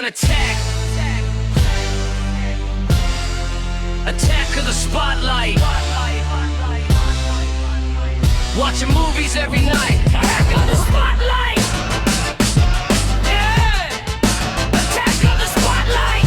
an attack. Attack of the spotlight. Watching movies every night. Attack of the spotlight. Yeah. Attack of the spotlight.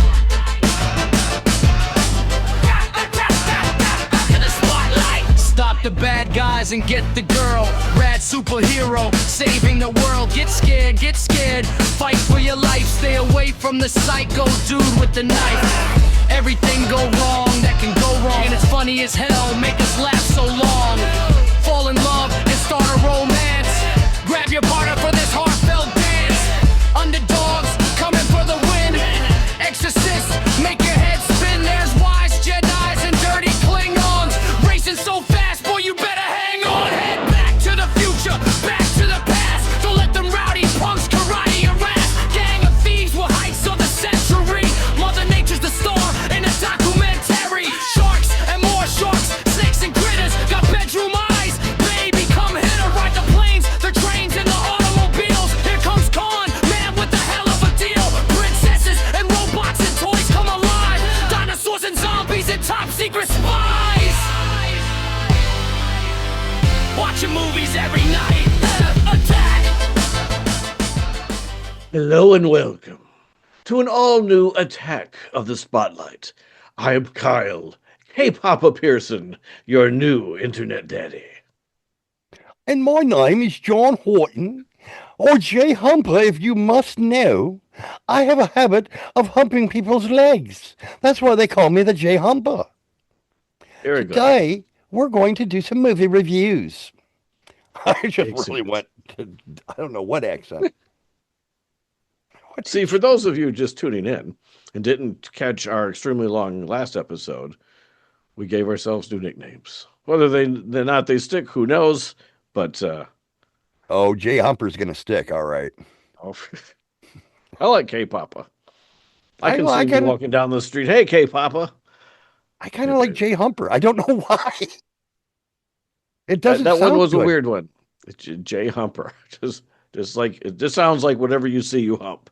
Attack of the spotlight. Stop the bad guys and get the girl. Rad superhero, saving the world. Get scared, get scared. Fight for your life. Stay away from the psycho dude with the knife. Everything go wrong that can go wrong, and it's funny as hell, make us laugh so long. Fall in love and start a romance. Grab your partner for this heartfelt dance. Underdogs coming for the win. Exorcists make your head spin. There's wise Jedis and dirty Klingons racing so fast, boy, you better hang on. Head back to the future, back to the past. Don't let them rowdy punks karate your ass. Gang of thieves with heights of the century. Mother Nature's the star in a documentary. Sharks and more sharks, snakes and critters. Got bedroom eyes, baby, come hit her. Ride the planes, the trains, and the automobiles. Here comes Khan, man with a hell of a deal. Princesses and robots and toys come alive. Dinosaurs and zombies and top secret spies. Watching movies every night. Attack. Hello and welcome to an all-new Attack of the Spotlight. I am Kyle, K-Papa Pierson, your new internet daddy. And my name is John Horton, or J. Humper, if you must know. I have a habit of humping people's legs. That's why they call me the J. Humper. Very good. Today, we're going to do some movie reviews. I just really went to, I don't know what accent. See, for those of you just tuning in and didn't catch our extremely long last episode, we gave ourselves new nicknames. Whether they're not they stick, who knows? But Oh, J. Humper's going to stick, all right. I like K-Papa. I can see you kinda, walking down the street. Hey, K-Papa. I kind of like J. Humper. I don't know why. It doesn't That sound one was good. a weird one. It's J. Humper. Just like it just sounds like whatever you see, you hump.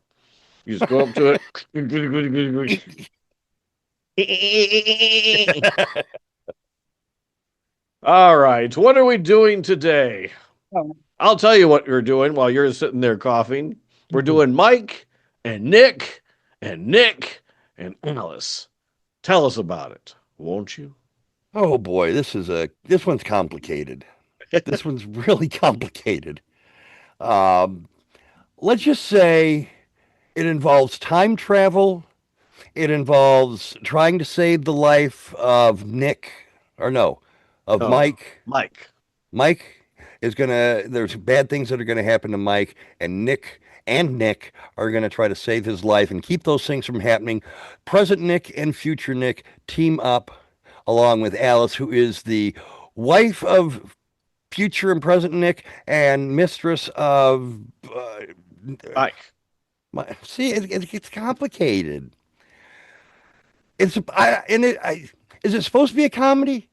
You just go up to it. All right. What are we doing today? I'll tell you what you're doing while you're sitting there coughing. We're doing Mike and Nick and Alice. Tell us about it, won't you? Oh boy, this one's complicated. This one's really complicated. Let's just say it involves time travel. It involves trying to save the life of Mike. Mike is there's bad things that are gonna happen to Mike, and Nick are gonna try to save his life and keep those things from happening. Present Nick and future Nick team up along with Alice, who is the wife of future and present Nick and mistress of Mike. See, it gets complicated. Is it supposed to be a comedy?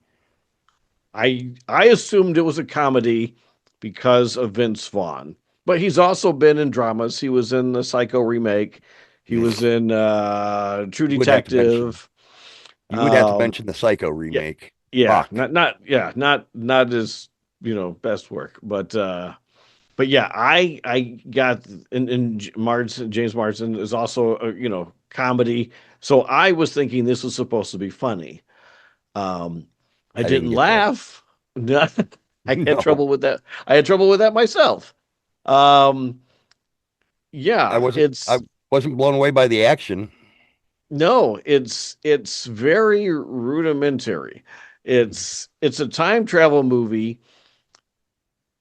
I assumed it was a comedy because of Vince Vaughn, but he's also been in dramas. He was in the Psycho remake. He was in True Detective. You would have to mention the Psycho remake. Yeah, not his best work, but yeah, I got in James Marsden is also a comedy, so I was thinking this was supposed to be funny. I didn't laugh. I had trouble with that. I had trouble with that myself. Yeah, I wasn't blown away by the action. No, it's very rudimentary. It's a time travel movie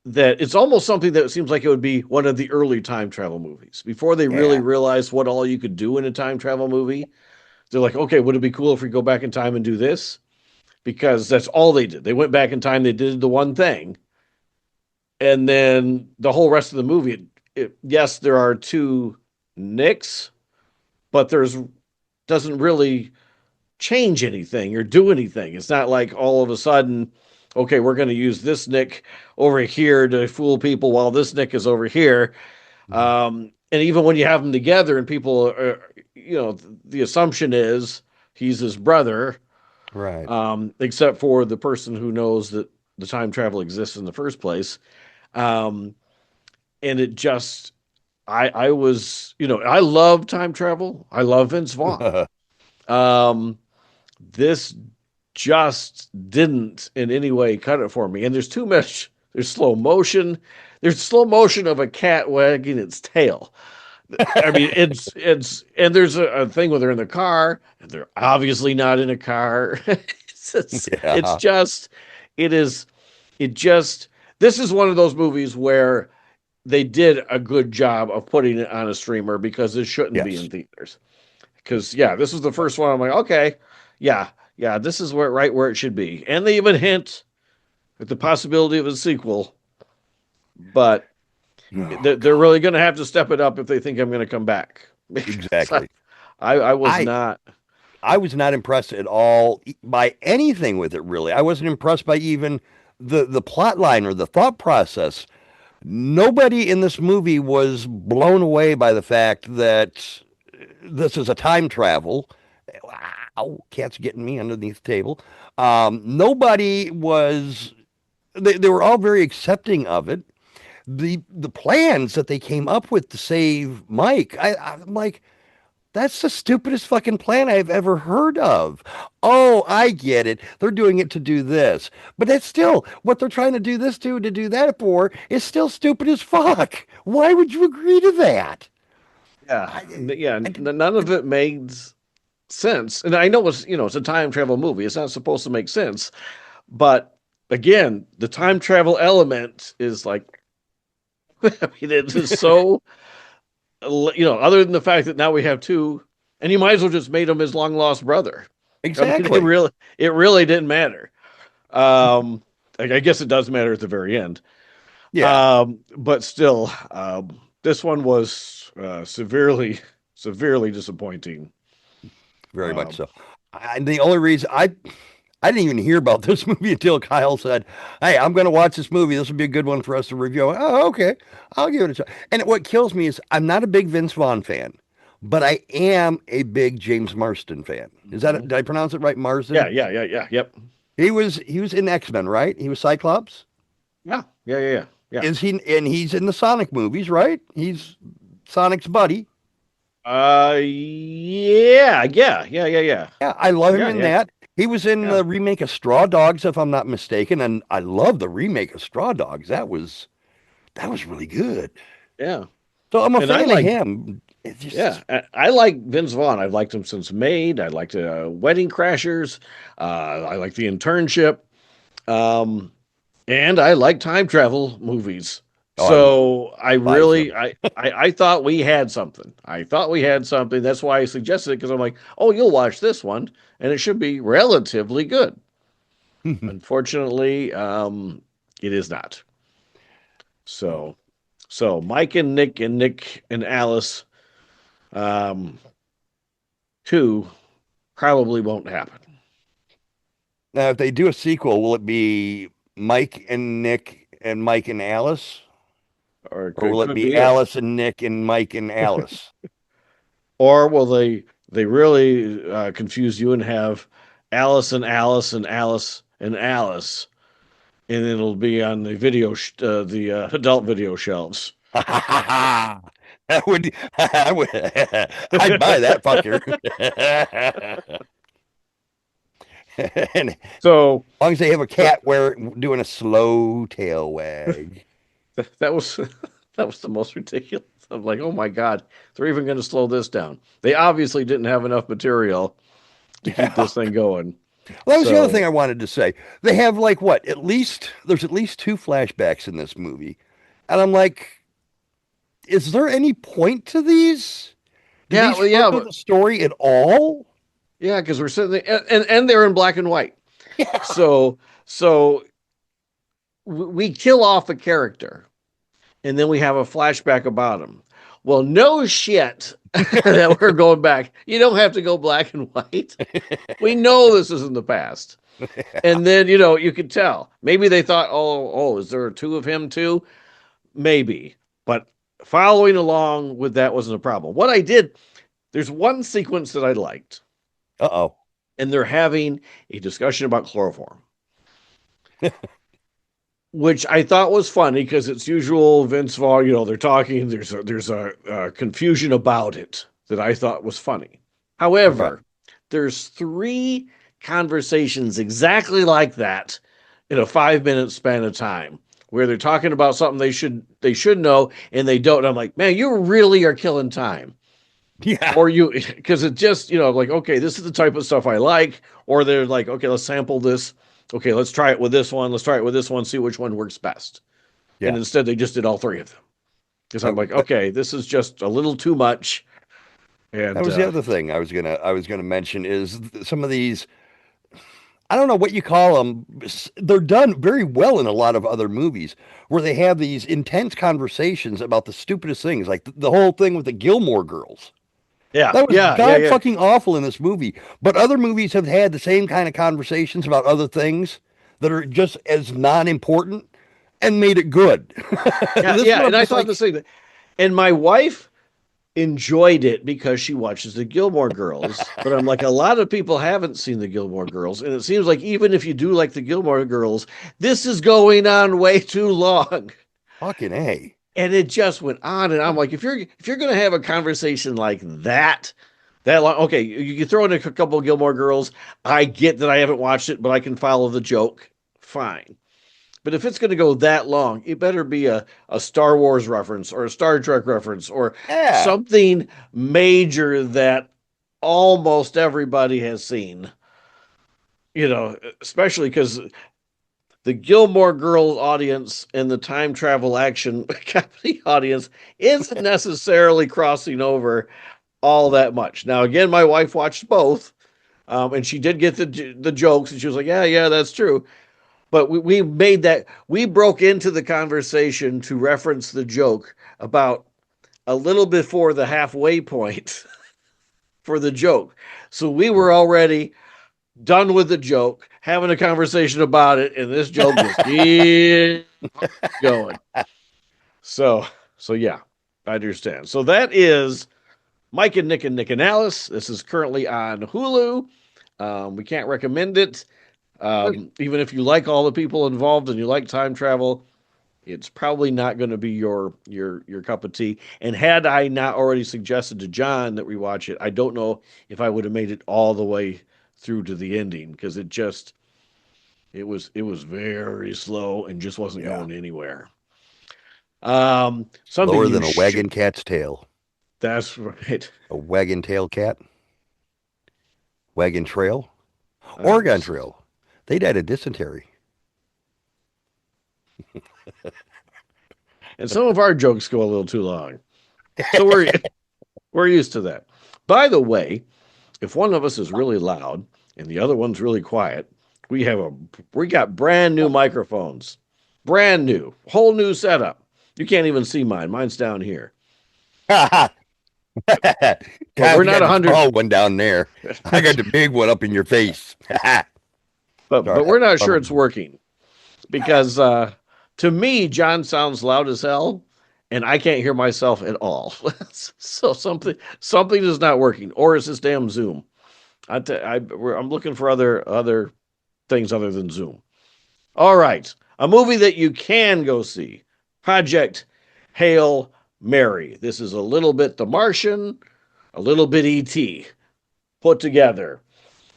that it's almost something that seems like it would be one of the early time travel movies before they really realized what all you could do in a time travel movie. They're like, okay, would it be cool if we go back in time and do this? Because that's all they did. They went back in time. They did the one thing. And then the whole rest of the movie, yes, there are two Nicks, but doesn't really change anything or do anything. It's not like all of a sudden, okay, we're going to use this Nick over here to fool people while this Nick is over here. and even when you have them together and people are, the assumption is he's his brother, Right. except for the person who knows that the time travel exists in the first place. Um, and it just, I was, I love time travel. I love Vince Vaughn. Um, this just didn't in any way cut it for me. And there's too much, there's slow motion. There's slow motion of a cat wagging its tail. I mean, and there's a thing where they're in the car, and they're obviously not in a car. It's Yeah. just, it is, it just, this is one of those movies where they did a good job of putting it on a streamer because it shouldn't be Yes. in theaters. Because, yeah, this was the first one. I'm like, okay, yeah, yeah, this is right where it should be. And they even hint at the possibility of a sequel, but Oh, they're really going to have to step it up if they think I'm going to come back. Because exactly. I was I not. I was not impressed at all by anything with it, really. I wasn't impressed by even the plot line or the thought process. Nobody in this movie was blown away by the fact that this is a time travel. Wow, cat's getting me underneath the table. Nobody was. They were all very accepting of it. The plans that they came up with to save Mike, I'm like, that's the stupidest fucking plan I've ever heard of. Oh, I get it. They're doing it to do this. But that's still what they're trying to do this to do that for is still stupid as fuck. Why would you agree to that? Yeah, I, yeah. I, None of it made sense. And I know it's a time travel movie. It's not supposed to make sense. But again, the time travel element is like, I mean, it is so, other than the fact that now we have two, and you might as well just made him his long lost brother. I mean, exactly. it really didn't matter. I guess it does matter at the very end. Yeah, But still, this one was severely disappointing. very much Um, so. The only reason I didn't even hear about this movie until Kyle said, "Hey, I'm going to watch this movie. This will be a good one for us to review." Oh, okay. I'll give it a shot. And what kills me is I'm not a big Vince Vaughn fan, but I am a big James Marsden fan. Is that mhm. did I pronounce it right? Yeah, Marsden? yeah, yep. He was in X-Men, right? He was Cyclops. Yeah. Is he and he's in the Sonic movies, right? He's Sonic's buddy. Yeah. Yeah, I love him Yeah, in yeah, that. He was in yeah. the remake of Straw Dogs, if I'm not mistaken, and I love the remake of Straw Dogs. That was really good. Yeah. So I'm a And I fan of like, him. It's yeah, just I like Vince Vaughn. I've liked him since Maid. I liked Wedding Crashers. I like The Internship. Um, and I like time travel movies. oh, So I buys them. really, I thought we had something. I thought we had something. That's why I suggested it because I'm like, oh, you'll watch this one, and it should be relatively good. Unfortunately, it is not. So, so Mike and Nick and Alice, um, two probably won't happen. Now, if they do a sequel, will it be Mike and Nick and Mike and Alice, Or it or will it could be be it. Alice and Nick and Mike and Alice? Or will they really confuse you and have Alice and Alice and Alice and Alice, and it'll be on the the adult video shelves. That would, I'd buy that fucker. And as So long as they have a th- cat doing a slow tail wag. that was that was the most ridiculous. I'm like, oh my god, they're even going to slow this down. They obviously didn't have enough material to keep Yeah. this thing going. Well, that was the other thing So I wanted to say. They have like what? There's at least two flashbacks in this movie. And I'm like, is there any point to these? Do yeah, these well, yeah, further but the story at all? yeah, because we're sitting there, and they're in black and white. Yeah. So we kill off a character, and then we have a flashback about him. Well, no shit that we're going back. You don't have to go black and white. We know this is in the past. And then, you could tell. Maybe they thought, oh, is there two of him too? Maybe. But following along with that wasn't a problem. What I did, there's one sequence that I liked, Uh-oh. and they're having a discussion about chloroform, which I thought was funny because it's usual Vince Vaughn, they're talking, there's a confusion about it that I thought was funny. However, there's 3 conversations exactly like that in a 5-minute span of time where they're talking about something they should know and they don't. And I'm like, man, you really are killing time. Yeah. Or because it just, like, okay, this is the type of stuff I like. Or they're like, okay, let's sample this. Okay, let's try it with this one. Let's try it with this one, see which one works best. Yeah. And instead they just did all 3 of them. Because I'm like, okay, this is just a little too much. And That was the other thing I was gonna mention is some of these. I don't know what you call them. They're done very well in a lot of other movies where they have these intense conversations about the stupidest things, like the whole thing with the Gilmore Girls. yeah, That was yeah, god yeah. fucking awful in this movie. But other movies have had the same kind of conversations about other things that are just as non-important and made it good. Yeah, This yeah. one, And I'm I just thought like, the same. And my wife enjoyed it because she watches the Gilmore Girls. But I'm like, a lot of people haven't seen the Gilmore Girls. And it seems like even if you do like the Gilmore Girls, this is going on way too long. fucking A. And it just went on. And I'm like, if you're gonna have a conversation like that long, okay, you can throw in a couple of Gilmore Girls. I get that I haven't watched it, but I can follow the joke. Fine. But if it's going to go that long, it better be a Star Wars reference or a Star Trek reference or Yeah. something major that almost everybody has seen. Especially because the Gilmore Girls audience and the time travel action comedy audience isn't necessarily crossing over all that much. Now, again, my wife watched both, and she did get the jokes, and she was like, yeah, that's true. But we broke into the conversation to reference the joke about a little before the halfway point for the joke. So we were already done with the joke, having a conversation about it, and this joke just keeps going. So yeah, I understand. So that is Mike and Nick and Alice. This is currently on Hulu. We can't recommend it. Even if you like all the people involved and you like time travel, it's probably not going to be your cup of tea. And had I not already suggested to John that we watch it, I don't know if I would have made it all the way through to the ending because it was very slow and just wasn't going anywhere. Something Lower than a wagon cat's tail. That's right. A wagon tail cat. Wagon trail. Oregon Trail. They died of dysentery. And some of our jokes go a little too long. So we're used to that. By the way, if one of us is really loud and the other one's really quiet, we got brand new microphones. Brand new. Whole new setup. You can't even see mine. Mine's down here. But we're not 100. Small one down there. I got the big one up in your face. But we're not sure it's working because to me, John sounds loud as hell, and I can't hear myself at all. So something is not working, or is this damn Zoom? I'm looking for other things other than Zoom. All right, a movie that you can go see, Project Hail Mary. This is a little bit The Martian, a little bit E.T. put together.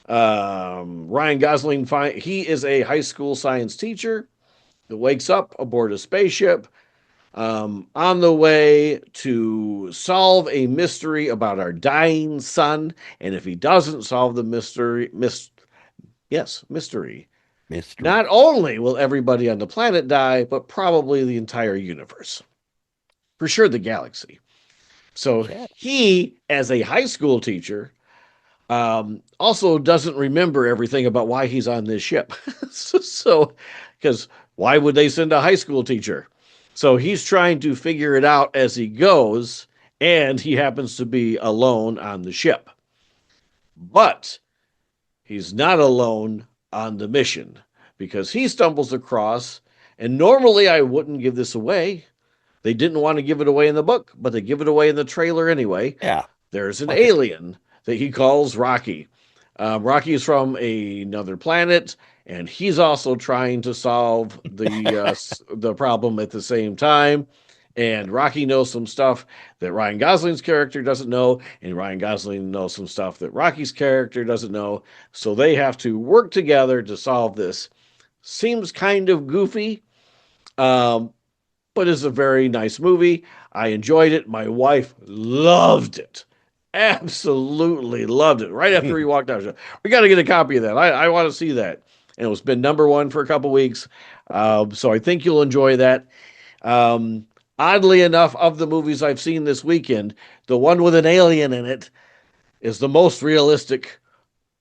Ryan Gosling, he is a high school science teacher that wakes up aboard a spaceship on the way to solve a mystery about our dying son. And if he doesn't solve the mystery, not only will everybody on the planet die, but probably the entire universe. For sure, the galaxy. So he, as a high school teacher, also doesn't remember everything about why he's on this ship. So, because why would they send a high school teacher? So he's trying to figure it out as he goes, and he happens to be alone on the ship. But he's not alone on the mission because he stumbles across, and normally I wouldn't give this away, They didn't want to give it away in the book, but they give it away in the trailer anyway. Yeah. There's an Fuck it. alien that he calls Rocky. Rocky is from another planet, and he's also trying to solve the problem at the same time. And Rocky knows some stuff that Ryan Gosling's character doesn't know, and Ryan Gosling knows some stuff that Rocky's character doesn't know. So they have to work together to solve this. Seems kind of goofy, um, but it's a very nice movie. I enjoyed it. My wife loved it. Absolutely loved it. Right after we walked out, she said, we got to get a copy of that. I want to see that. And it's been number one for a couple weeks. So I think you'll enjoy that. Oddly enough, of the movies I've seen this weekend, the one with an alien in it is the most realistic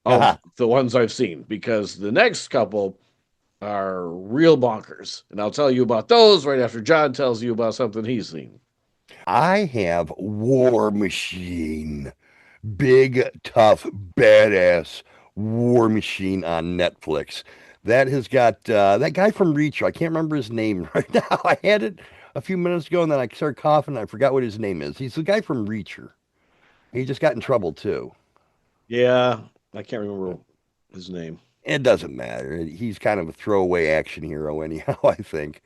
of the ones I've seen, because the next couple are real bonkers. And I'll tell you about those right after John tells you about something he's seen. I have War Machine. Big, tough, badass War Machine on Netflix. That has got that guy from Reacher. I can't remember his name right now. I had it a few minutes ago and then I started coughing. And I forgot what his name is. He's the guy from Reacher. He just got in trouble too. Yeah, I can't remember his name. It doesn't matter. He's kind of a throwaway action hero, anyhow, I think.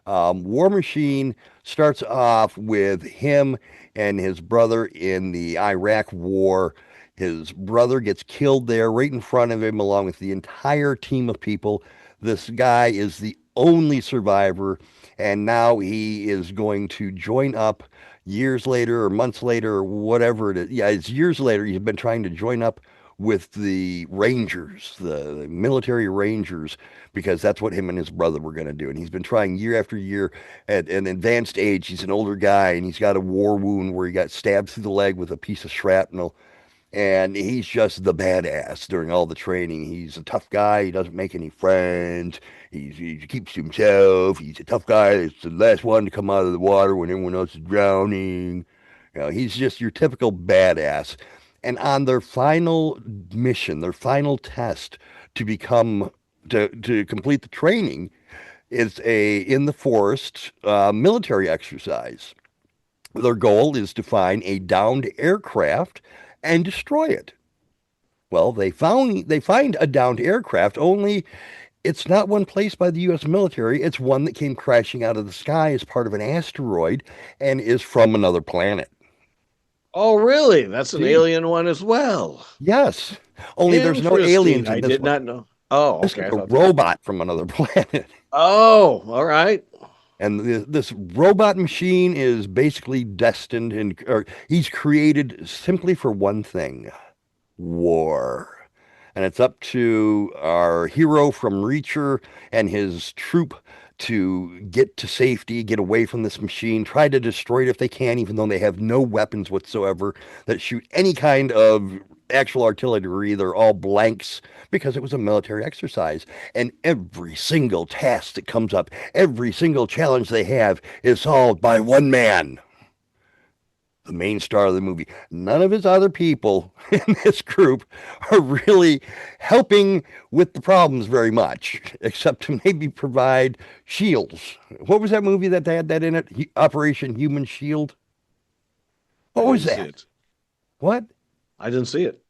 War Machine starts off with him and his brother in the Iraq War. His brother gets killed there right in front of him, along with the entire team of people. This guy is the only survivor, and now he is going to join up years later or months later or whatever it is. Yeah, it's years later. He's been trying to join up with the Rangers, the military Rangers, because that's what him and his brother were going to do. And he's been trying year after year at an advanced age. He's an older guy and he's got a war wound where he got stabbed through the leg with a piece of shrapnel. And he's just the badass during all the training. He's a tough guy. He doesn't make any friends. He keeps to himself. He's a tough guy. It's the last one to come out of the water when everyone else is drowning. You know, he's just your typical badass. And on their final mission, their final test to become to complete the training, is a in the forest military exercise. Their goal is to find a downed aircraft and destroy it. Well, they find a downed aircraft, only it's not one placed by the U.S. military. It's one that came crashing out of the sky as part of an asteroid and is from another planet. Oh, really? That's an See? alien one as well. Yes. Only there's no aliens in I this did one. not know. Oh, This okay. is a robot from another planet. Oh, all right. And this robot machine is basically destined, or he's created simply for one thing: war. And it's up to our hero from Reacher and his troop to get to safety, get away from this machine, try to destroy it if they can, even though they have no weapons whatsoever that shoot any kind of actual artillery. They're all blanks because it was a military exercise. And every single task that comes up, every single challenge they have is solved by one man, the main star of the movie. None of his other people in this group are really helping with the problems very much, except to maybe provide shields. What was that movie that had that in it? Operation Human Shield? What was that? What? I didn't see it.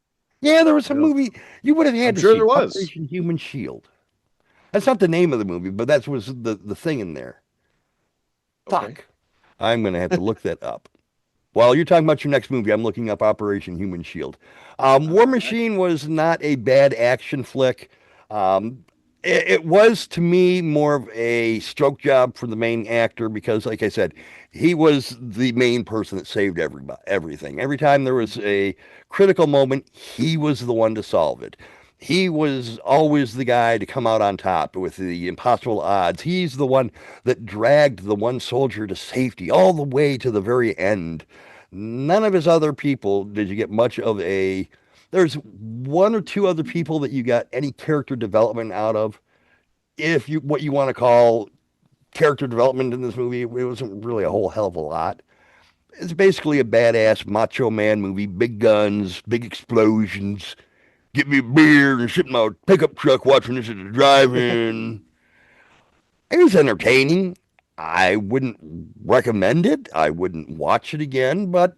Yeah, there was a movie you would have had I'm to sure see. there was. Operation Human Shield. That's not the name of the movie, but that was the thing in there. Okay. Fuck. I'm going to have to look that up. While you're talking about your next movie, I'm looking up Operation Human Shield. War Machine was not a bad action flick. It was, to me, more of a stroke job for the main actor because, like I said, he was the main person that saved everything. Every time there was a critical moment, he was the one to solve it. He was always the guy to come out on top with the impossible odds. He's the one that dragged the one soldier to safety all the way to the very end. None of his other people did you get much of a... There's one or two other people that you got any character development out of. If you what you want to call character development in this movie, it wasn't really a whole hell of a lot. It's basically a badass macho man movie, big guns, big explosions. Get me a beer and sit in my pickup truck watching this at the drive-in. It was entertaining. I wouldn't recommend it. I wouldn't watch it again, but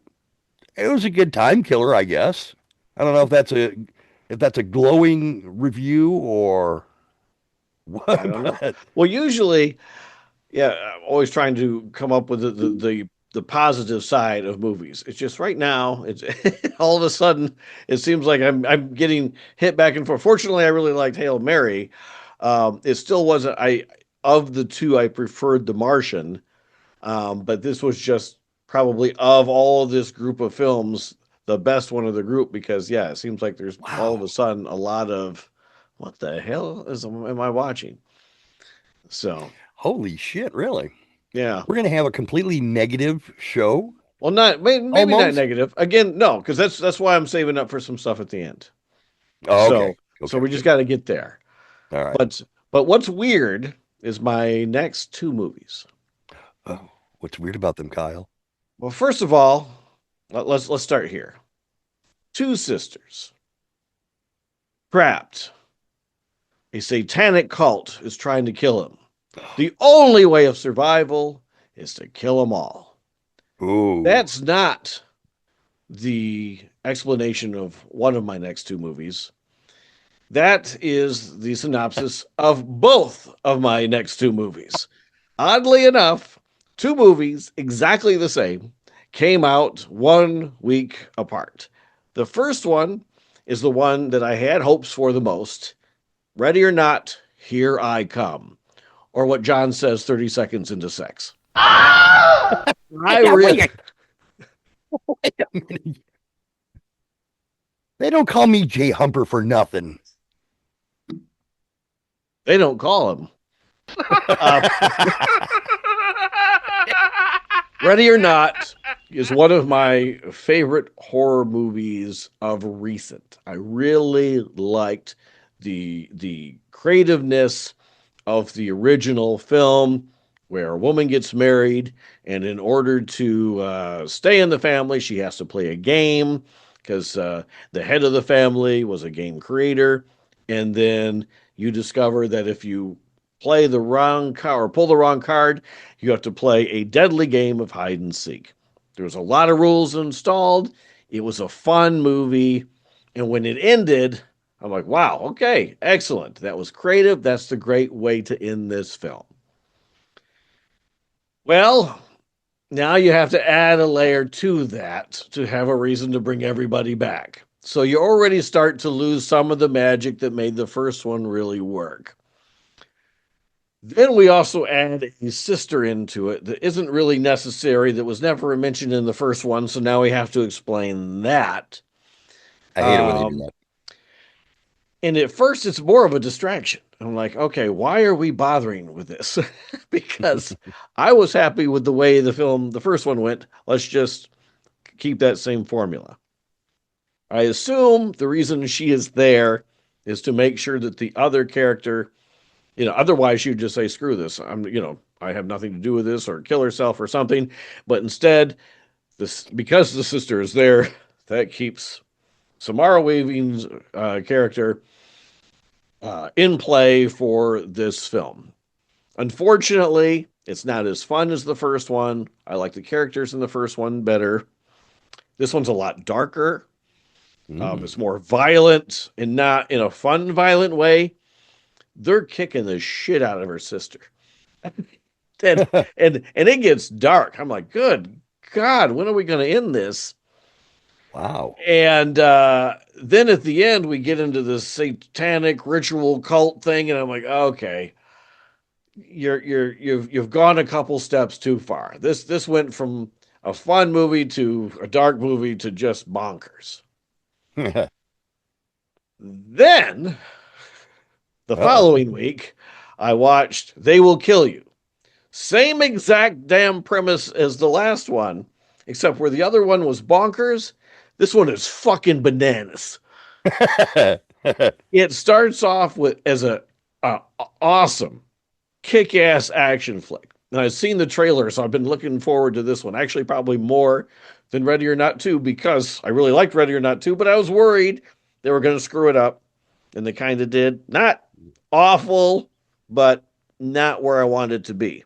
it was a good time killer, I guess. I don't know if that's a glowing review or what, I don't know. but Well, usually, yeah, I'm always trying to come up with the positive side of movies. It's just right now, it's all of a sudden it seems like I'm getting hit back and forth. Fortunately, I really liked Hail Mary. It still wasn't I of the two I preferred The Martian, but this was just probably of all of this group of films the best one of the group because yeah, it seems like there's all of wow. a sudden a lot of what the hell am I watching? So Holy shit, really? yeah. We're gonna have a completely negative show Well, not maybe not almost? negative. Again, no, because that's why I'm saving up for some stuff at the end. Oh, okay. So Okay, we just good. got to get there. All right. But what's weird is my next two movies. Oh, what's weird about them, Kyle? Well, first of all, let's start here. Two sisters trapped. A satanic cult is trying to kill him. The only way of survival is to kill them all. Ooh. That's not the explanation of one of my next two movies. That is the synopsis of both of my next two movies. Oddly enough, two movies exactly the same came out 1 week apart. The first one is the one that I had hopes for the most. Ready or Not, Here I Come. Or what John says 30 seconds into sex. I Yeah, really wait a minute. They don't call me Jay Humper for nothing. they don't call him. Uh, Ready or Not is one of my favorite horror movies of recent. I really liked the creativeness of the original film where a woman gets married and in order to stay in the family she has to play a game because the head of the family was a game creator and then you discover that if you play the wrong card or pull the wrong card you have to play a deadly game of hide and seek. There was a lot of rules installed. It was a fun movie. And when it ended, I'm like, wow, okay, excellent. That was creative. That's the great way to end this film. Well, now you have to add a layer to that to have a reason to bring everybody back. So you already start to lose some of the magic that made the first one really work. Then we also add a sister into it that isn't really necessary, that was never mentioned in the first one. So now we have to explain that. I hate it when they do Um, that. and at first, it's more of a distraction. I'm like, okay, why are we bothering with this? Because I was happy with the way the first one went. Let's just keep that same formula. I assume the reason she is there is to make sure that the other character, otherwise she'd just say, screw this. I have nothing to do with this or kill herself or something. But instead, because the sister is there, that keeps Samara Weaving's character in play for this film. Unfortunately, it's not as fun as the first one. I like the characters in the first one better. This one's a lot darker. Mm. It's more violent and not in a fun, violent way. They're kicking the shit out of her sister. and, and it gets dark. I'm like, good God, when are we going to end this? Wow. And then at the end, we get into this satanic ritual cult thing, and I'm like, okay, you've gone a couple steps too far. This went from a fun movie to a dark movie to just bonkers. Then the Uh-oh. following week, I watched They Will Kill You. Same exact damn premise as the last one, except where the other one was bonkers. This one is fucking bananas. It starts off with as a awesome kick-ass action flick. And I've seen the trailer, so I've been looking forward to this one. Actually, probably more than Ready or Not 2 because I really liked Ready or Not 2, but I was worried they were going to screw it up, and they kind of did. Not awful, but not where I wanted it to be.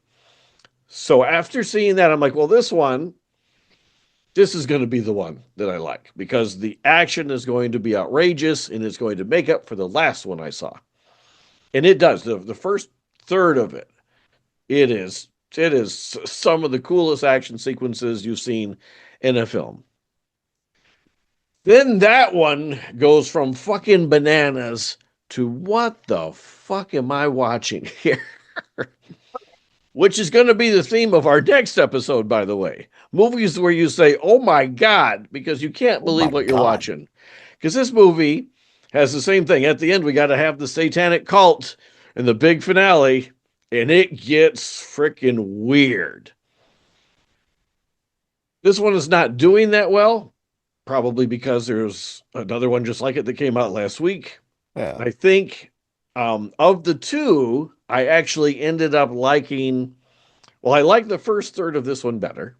So after seeing that, I'm like, well, this is going to be the one that I like because the action is going to be outrageous and it's going to make up for the last one I saw. And it does. The first third of it, it is some of the coolest action sequences you've seen in a film. Then that one goes from fucking bananas to what the fuck am I watching here? Which is going to be the theme of our next episode, by the way. Movies where you say, oh my God, because you can't believe what you're watching. Because this movie has the same thing. At the end, we got to have the satanic cult and the big finale, and it gets freaking weird. This one is not doing that well, probably because there's another one just like it that came out last week. Yeah. I think of the two, I actually ended up liking, well, I like the first third of this one better,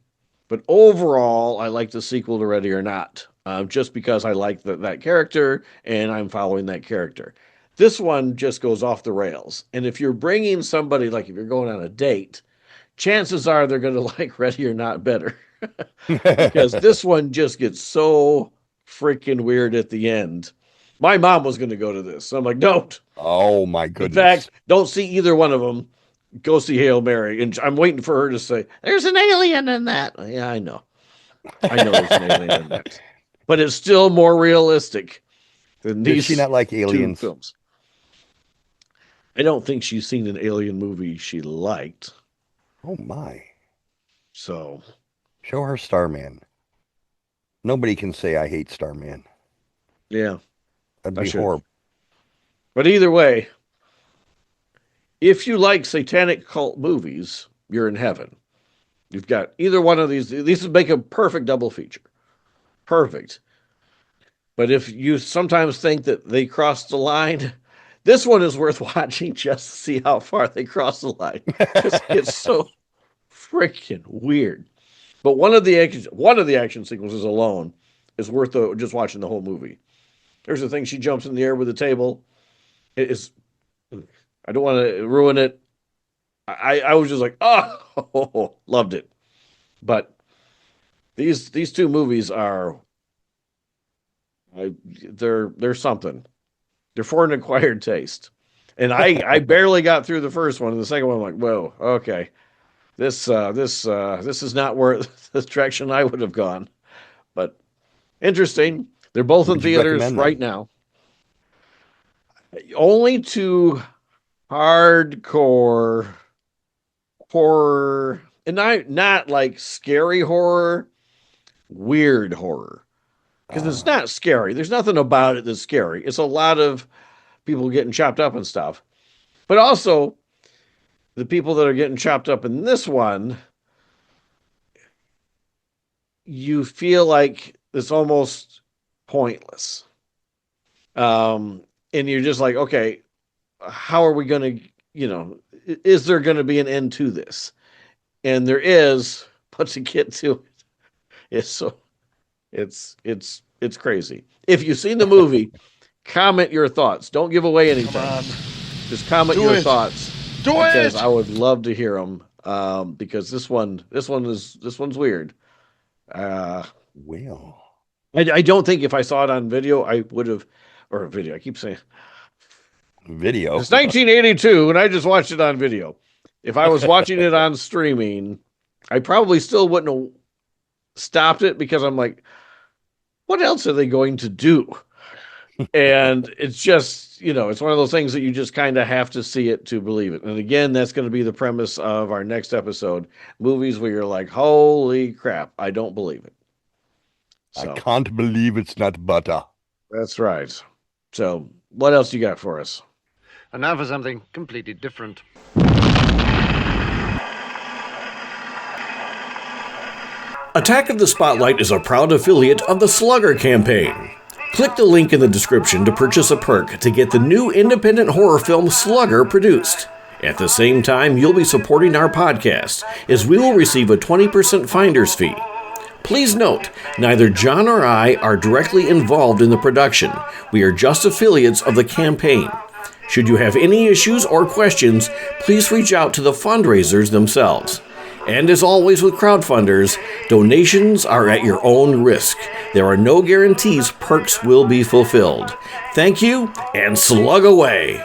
but overall, I like the sequel to Ready or Not, just because I like that character and I'm following that character. This one just goes off the rails. And if you're bringing somebody, like if you're going on a date, chances are they're going to like Ready or Not better. Because this one just gets so freaking weird at the end. My mom was going to go to this. So I'm like, don't. Oh, my goodness. In fact, don't see either one of them. Go see Hail Mary. And I'm waiting for her to say, there's an alien in that. Yeah, I know. I know there's an alien in that. But it's still more realistic than these. Does she not like aliens? Films. I don't think she's seen an alien movie she liked. Oh, my. So. Show her Starman. Nobody can say I hate Starman. Yeah. That'd be horrible. But either way, if you like satanic cult movies, you're in heaven. You've got either one of these. These would make a perfect double feature. Perfect. But if you sometimes think that they crossed the line, this one is worth watching just to see how far they cross the line. It's so freaking weird. But one of the action sequences alone is worth just watching the whole movie. There's the thing she jumps in the air with the table. It is. I don't want to ruin it. I was just like, oh, loved it. But these two movies are. They're something. They're for an acquired taste, and I barely got through the first one, and the second one I'm like, whoa, okay. This is not where the direction I would have gone, but interesting. They're both in theaters right now. Only to hardcore horror, and not like scary horror, weird horror. Because it's not scary. There's nothing about it that's scary. It's a lot of people getting chopped up and stuff, but also. The people that are getting chopped up in this one, you feel like it's almost pointless. And you're just like, okay, how are we going to, is there going to be an end to this? And there is, but to get to it, it's crazy. If you've seen the movie, comment your thoughts. Don't give away anything. Just comment your thoughts. Because I would love to hear them. Because this one's weird. Well, I don't think if I saw it on video, I would have, or video. I keep saying video. It's 1982, and I just watched it on video. If I was watching it on streaming, I probably still wouldn't have stopped it because I'm like, what else are they going to do? And it's just, it's one of those things that you just kind of have to see it to believe it. And again, that's going to be the premise of our next episode. Movies where you're like, holy crap, I don't believe it. So, I can't believe it's not butter. That's right. So what else you got for us? And now for something completely different. Attack of the Spotlight is a proud affiliate of the Slugger campaign. Click the link in the description to purchase a perk to get the new independent horror film Slugger produced. At the same time, you'll be supporting our podcast, as we will receive a 20% finder's fee. Please note, neither John or I are directly involved in the production. We are just affiliates of the campaign. Should you have any issues or questions, please reach out to the fundraisers themselves. And as always with crowdfunders, donations are at your own risk. There are no guarantees perks will be fulfilled. Thank you, and slug away.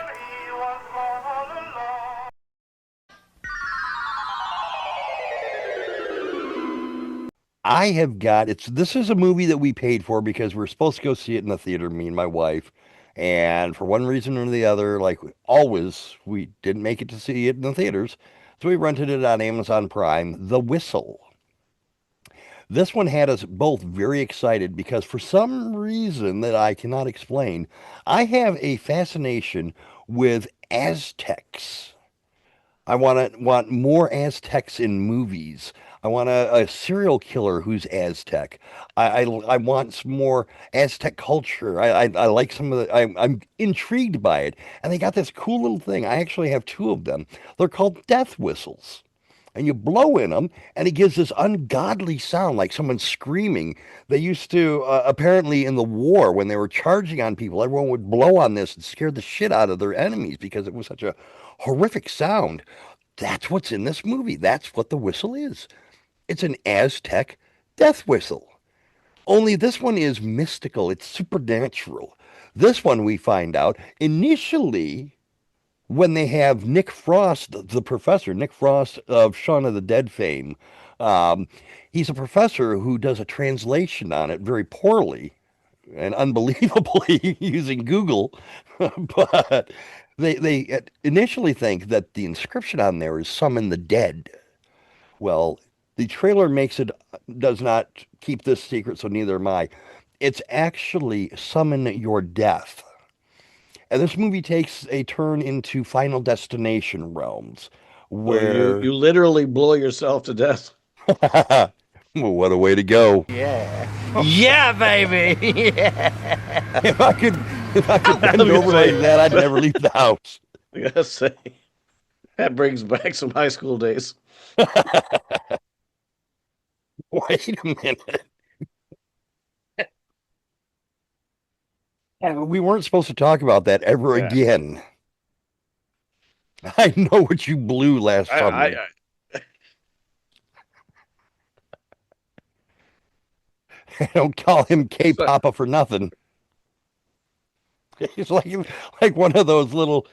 I have got this is a movie that we paid for because we're supposed to go see it in the theater, me and my wife. And for one reason or the other, like always, we didn't make it to see it in the theaters. So we rented it on Amazon Prime, The Whistle. This one had us both very excited because for some reason that I cannot explain, I have a fascination with Aztecs. I want more Aztecs in movies. I want a serial killer who's Aztec. I want some more Aztec culture. I like some of the. I'm intrigued by it, and they got this cool little thing. I actually have two of them. They're called death whistles, and you blow in them, and it gives this ungodly sound like someone screaming. They used to apparently in the war when they were charging on people, everyone would blow on this and scare the shit out of their enemies because it was such a horrific sound. That's what's in this movie. That's what the whistle is. It's an Aztec death whistle. Only this one is mystical. It's supernatural. This one we find out initially when they have Nick Frost, the professor, Nick Frost of Shaun of the Dead fame. He's a professor who does a translation on it very poorly and unbelievably using Google. But they initially think that the inscription on there is summon the dead. Well, the trailer does not keep this secret, so neither am I. It's actually summon your death. And this movie takes a turn into Final Destination realms, where you literally blow yourself to death. well, what a way to go! Yeah, baby. Yeah. If I could bend over like that, I'd never leave the house. I gotta say, that brings back some high school days. Wait a minute. We weren't supposed to talk about that ever again. I know what you blew last summer. I don't call him K-Papa for nothing. He's like one of those little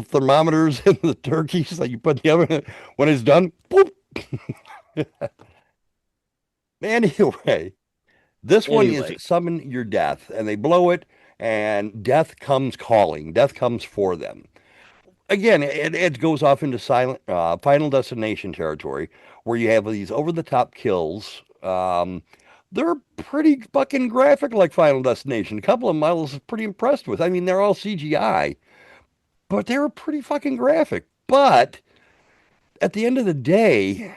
thermometers in the turkeys that you put in the oven. When it's done, boop. Anyway, this one is summon your death, and they blow it, and death comes calling. Death comes for them. Again, it goes off into Final Destination territory, where you have these over-the-top kills. They're pretty fucking graphic, like Final Destination. A couple of them I was pretty impressed with. I mean, they're all CGI, but they were pretty fucking graphic. But at the end of the day,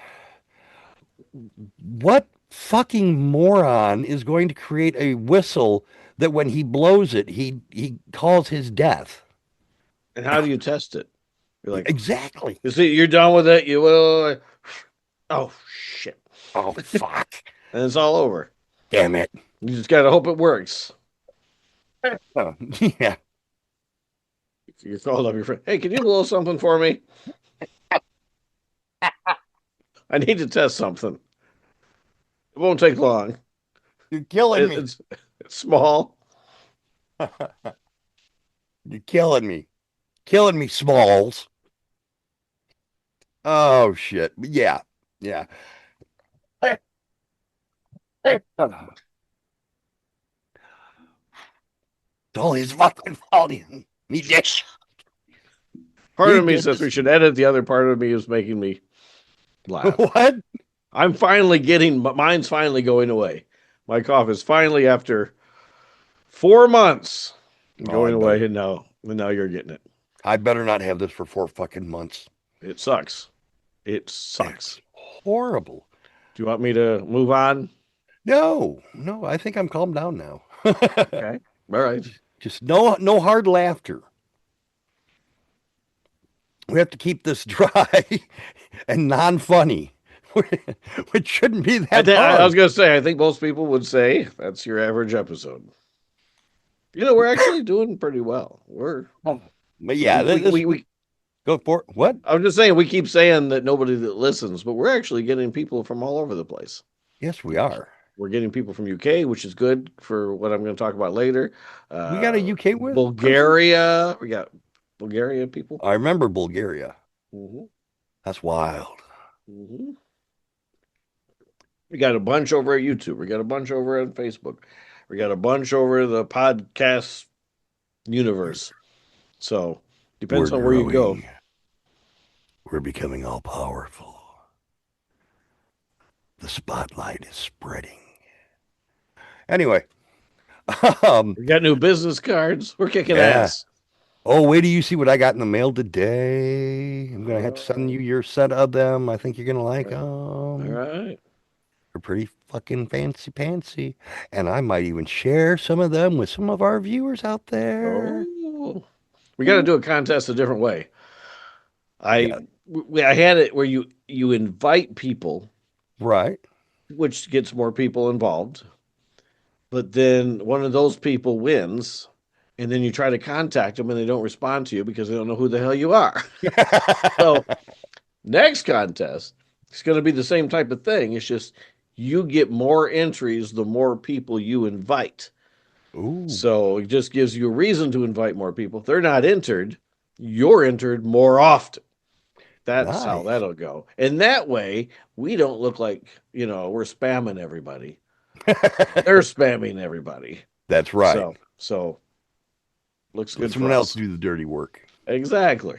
what fucking moron is going to create a whistle that when he blows it, he calls his death? And how do you test it? You're like, exactly. You see, you're done with it. You will. Oh shit. Oh fuck. And it's all over. Damn it. You just gotta hope it works. Oh, yeah. You call up your friend. Hey, can you blow something for me? I need to test something. It won't take long. You're killing me. It's small. You're killing me. Killing me, Smalls. Oh, shit. Yeah. Yeah. All his fucking fault. Me dish. Part of me says we should edit. The other part of me is making me laugh. What? I'm finally but mine's finally going away. My cough is finally, after 4 months, going away, and now you're getting it. I better not have this for 4 fucking months. It sucks. It sucks. It's horrible. Do you want me to move on? No, I think I'm calmed down now. Okay. All right. Just no hard laughter. We have to keep this dry and non-funny, which shouldn't be that hard. I was going to say, I think most people would say that's your average episode. You know, we're actually doing pretty well. But yeah, Go for it. What? I'm just saying, we keep saying that nobody that listens, but we're actually getting people from all over the place. Yes, we are. We're getting people from UK, which is good for what I'm going to talk about later. We got a UK person? Bulgaria. We got Bulgaria people. I remember Bulgaria. Hmm. That's wild. Hmm. We got a bunch over at YouTube. We got a bunch over at Facebook. We got a bunch over the podcast universe. So depends We're on where you go. growing. We're becoming all powerful. The spotlight is spreading. Anyway, We got new business cards. We're kicking Yeah. ass. oh, wait till you see what I got in the mail today. I'm gonna have to send you your set of them. I think you're gonna like them. All right. They're pretty fucking fancy pantsy, and I might even share some of them with some of our viewers out there. Oh, we got to do a contest a different way. Yeah. I had it where you invite people, Right. which gets more people involved, but then one of those people wins, and then you try to contact them and they don't respond to you because they don't know who the hell you are. So next contest, it's going to be the same type of thing. It's just you get more entries the more people you invite. Ooh. So it just gives you a reason to invite more people. If they're not entered, you're entered more often. That's how Nice. that'll go. And that way, we don't look like, we're spamming everybody. They're spamming everybody. That's right. So looks Let good someone for else us. do the dirty work. Exactly.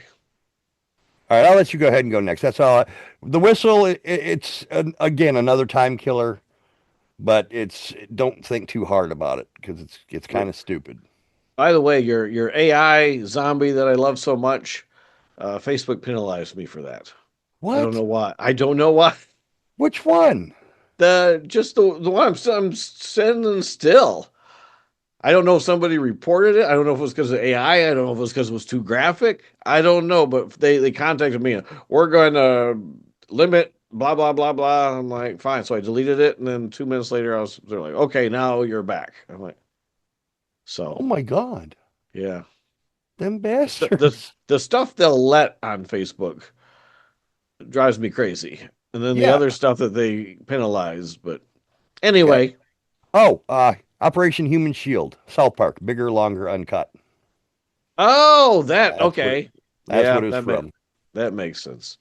All right, I'll let you go ahead and go next. That's all. The whistle, it's again another time killer, but don't think too hard about it because it's kind of stupid. By the way, your AI zombie that I love so much, Facebook penalized me for that. What? I don't know why. I don't know why. Which one? The one I'm sending still. I don't know if somebody reported it. I don't know if it was because of AI. I don't know if it was because it was too graphic. I don't know, but they contacted me. We're going to limit blah blah blah blah. I'm like, fine. So I deleted it, and then 2 minutes later, they're like, okay, now you're back. I'm like, Oh so my God, yeah, them the bastards. the stuff they'll let on Facebook drives me crazy, and then the Yeah. other stuff that they penalize. But anyway, Oh, Operation Human Shield, South Park, bigger, longer, uncut. oh, that That's what- okay. That's Yeah, what it's from. That makes sense.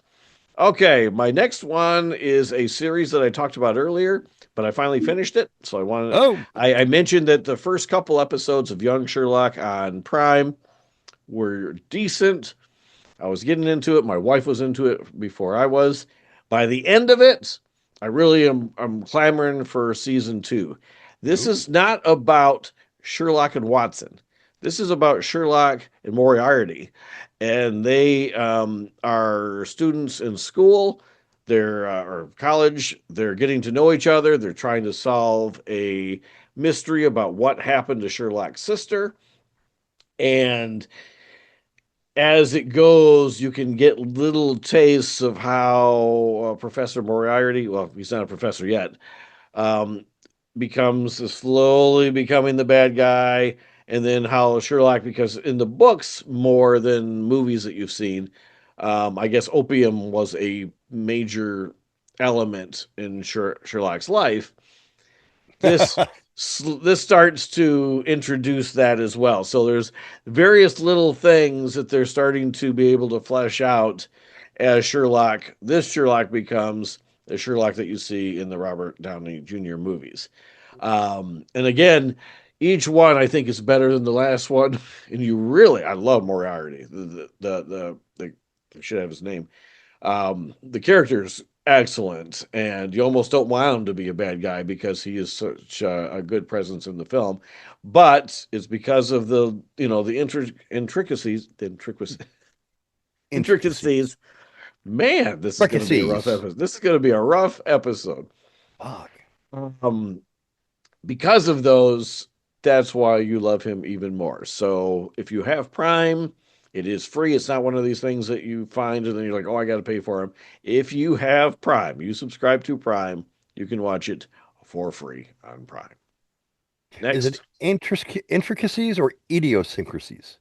Okay, my next one is a series that I talked about earlier, but I finally finished it. So Oh, I mentioned that the first couple episodes of Young Sherlock on Prime were decent. I was getting into it. My wife was into it before I was. By the end of it, I'm clamoring for season 2. This is not about Sherlock and Watson. This is about Sherlock and Moriarty. And they are students in school. They're or college. They're getting to know each other. They're trying to solve a mystery about what happened to Sherlock's sister. And as it goes, you can get little tastes of how Professor Moriarty, well, he's not a professor yet, um, becomes slowly becoming the bad guy, and then how Sherlock, because in the books more than movies that you've seen, I guess opium was a major element in Sherlock's life. This this starts to introduce that as well. So there's various little things that they're starting to be able to flesh out as this Sherlock becomes the Sherlock that you see in the Robert Downey Jr. movies. And again, each one I think is better than the last one. And I love Moriarty. I should have his name. The character's excellent, and you almost don't want him to be a bad guy because he is such a good presence in the film. But it's because of the intricacies. Man, this is going to be a rough episode. This is going to be a rough episode. fuck. Because of those, that's why you love him even more. So if you have Prime, it is free. It's not one of these things that you find and then you're like, oh, I got to pay for them. If you have Prime, you subscribe to Prime, you can watch it for free on Prime. Next. Is it intricacies or idiosyncrasies?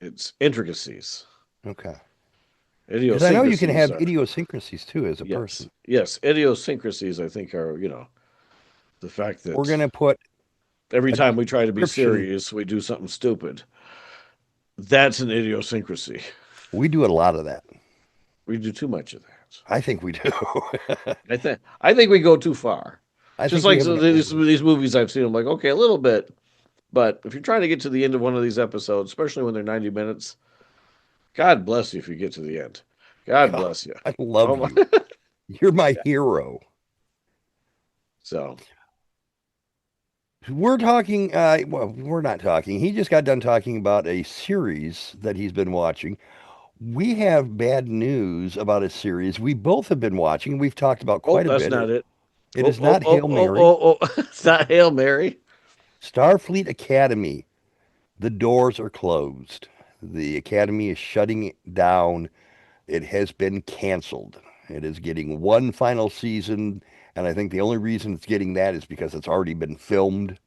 It's intricacies. Okay. Because I know you can have are- idiosyncrasies too as a yes, person. yes, idiosyncrasies. I think are the fact that We're going to put every a time we try to be description. serious, we do something stupid. That's an idiosyncrasy. We do a lot of that. We do too much of that. I think we do. I think we go too far. I Just think we like have an these movies I've seen, I'm like, okay, a little bit, but if you're trying to get to the end of one of these episodes, especially when they're 90 minutes, God bless you if you get to the end. God bless you. I love Oh my- you. You're my hero. So We're talking, well, we're not talking. He just got done talking about a series that he's been watching. We have bad news about a series we both have been watching. We've talked about oh, quite a that's bit. not it. It Oh, is not Hail Mary. It's not Hail Mary. Starfleet Academy. The doors are closed. The Academy is shutting down. It has been canceled. It is getting one final season, and I think the only reason it's getting that is because it's already been filmed.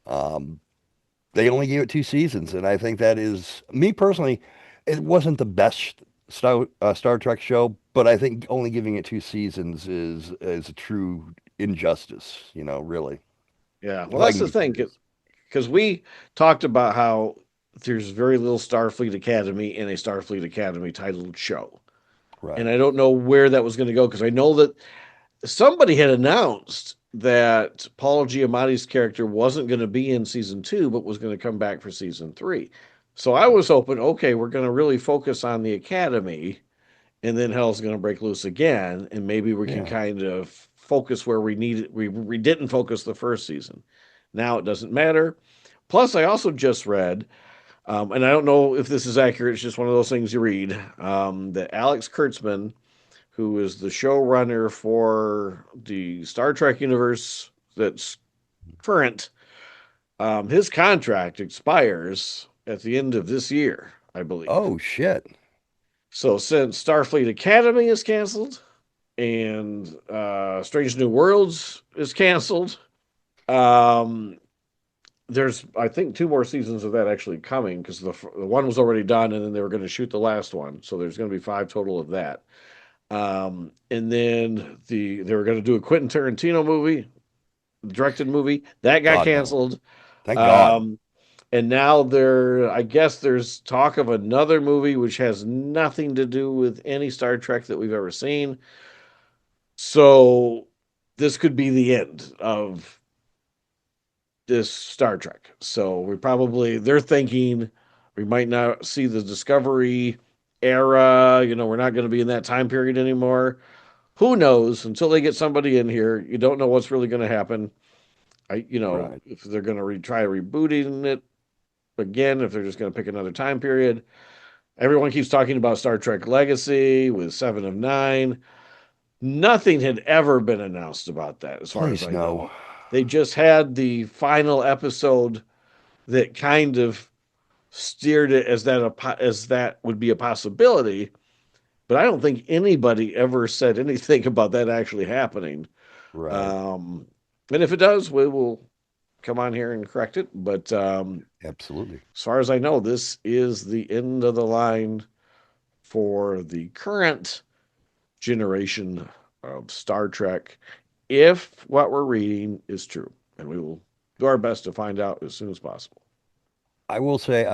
They only gave it 2 seasons, and I think that is, me personally, it wasn't the best Star Trek show, but I think only giving it 2 seasons is a true injustice, really. Yeah, If well, I that's can the be thing, serious. because we talked about how there's very little Starfleet Academy in a Starfleet Academy titled show. And Right. I don't know where that was going to go because I know that somebody had announced that Paul Giamatti's character wasn't going to be in season 2, but was going to come back for season 3. So I was hoping, okay, we're going to really focus on the Academy, and then hell's going to break loose again, and maybe we can Yeah. kind of focus where we needed. We didn't focus the first season. Now it doesn't matter. Plus, I also just read, and I don't know if this is accurate. It's just one of those things you read. That Alex Kurtzman, who is the showrunner for the Star Trek universe that's current, his contract expires at the end of this year, I believe. Oh, shit. So since Starfleet Academy is canceled and Strange New Worlds is canceled, um, there's I think 2 more seasons of that actually coming because the one was already done and then they were going to shoot the last one. So there's going to be 5 total of that. And then they were going to do a Quentin Tarantino movie, directed movie that got God, no. canceled. Thank God. And now I guess there's talk of another movie which has nothing to do with any Star Trek that we've ever seen. So this could be the end of this Star Trek. So they're thinking we might not see the Discovery era. We're not going to be in that time period anymore. Who knows? Until they get somebody in here, you don't know what's really going to happen. Right. If they're going to try rebooting it again, if they're just going to pick another time period. Everyone keeps talking about Star Trek Legacy with 7 of 9. Nothing had ever been announced about that, as far Please as I no. know. They just had the final episode that kind of steered it as that would be a possibility. But I don't think anybody ever said anything about that actually happening. Right. And if it does, we will come on here and correct it. But Absolutely. as far as I know, this is the end of the line for the current generation of Star Trek, if what we're reading is true. And we will do our best to find out as soon as possible. I will say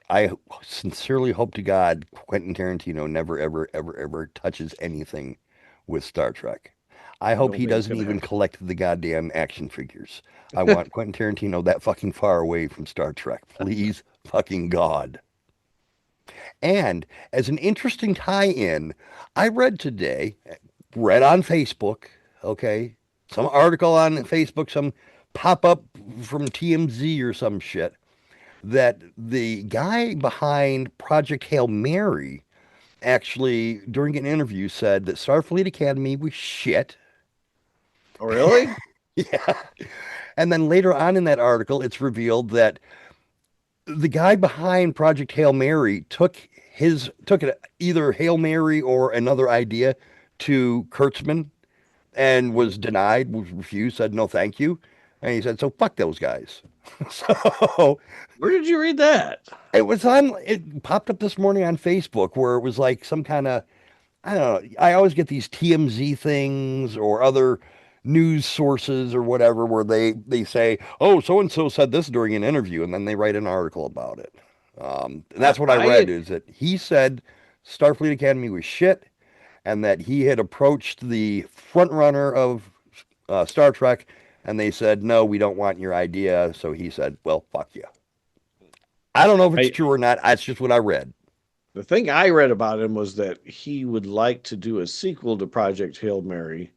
I sincerely hope to God Quentin Tarantino never, ever, ever, ever touches anything with Star Trek. I hope don't he think it's doesn't gonna even happen. collect the goddamn action figures. I want Quentin Tarantino that fucking far away from Star Trek. Please, fucking God. And as an interesting tie-in, I read on Facebook, okay, some article on Facebook, some pop-up from TMZ or some shit, that the guy behind Project Hail Mary actually, during an interview, said that Starfleet Academy was shit. Oh, really? Yeah. And then later on in that article, it's revealed that the guy behind Project Hail Mary took it either Hail Mary or another idea to Kurtzman and was denied, was refused, said no thank you. And he said, so fuck those guys. So Where did you read that? it popped up this morning on Facebook where it was like some kind of, I don't know. I always get these TMZ things or other news sources or whatever where they say, oh, so and so said this during an interview, and then they write an article about it. And that's what I read is that he said Starfleet Academy was shit, and that he had approached the front runner of Star Trek, and they said, no, we don't want your idea. So he said, well, fuck you. I don't know if it's true or not. That's just what I read. The thing I read about him was that he would like to do a sequel to Project Hail Mary,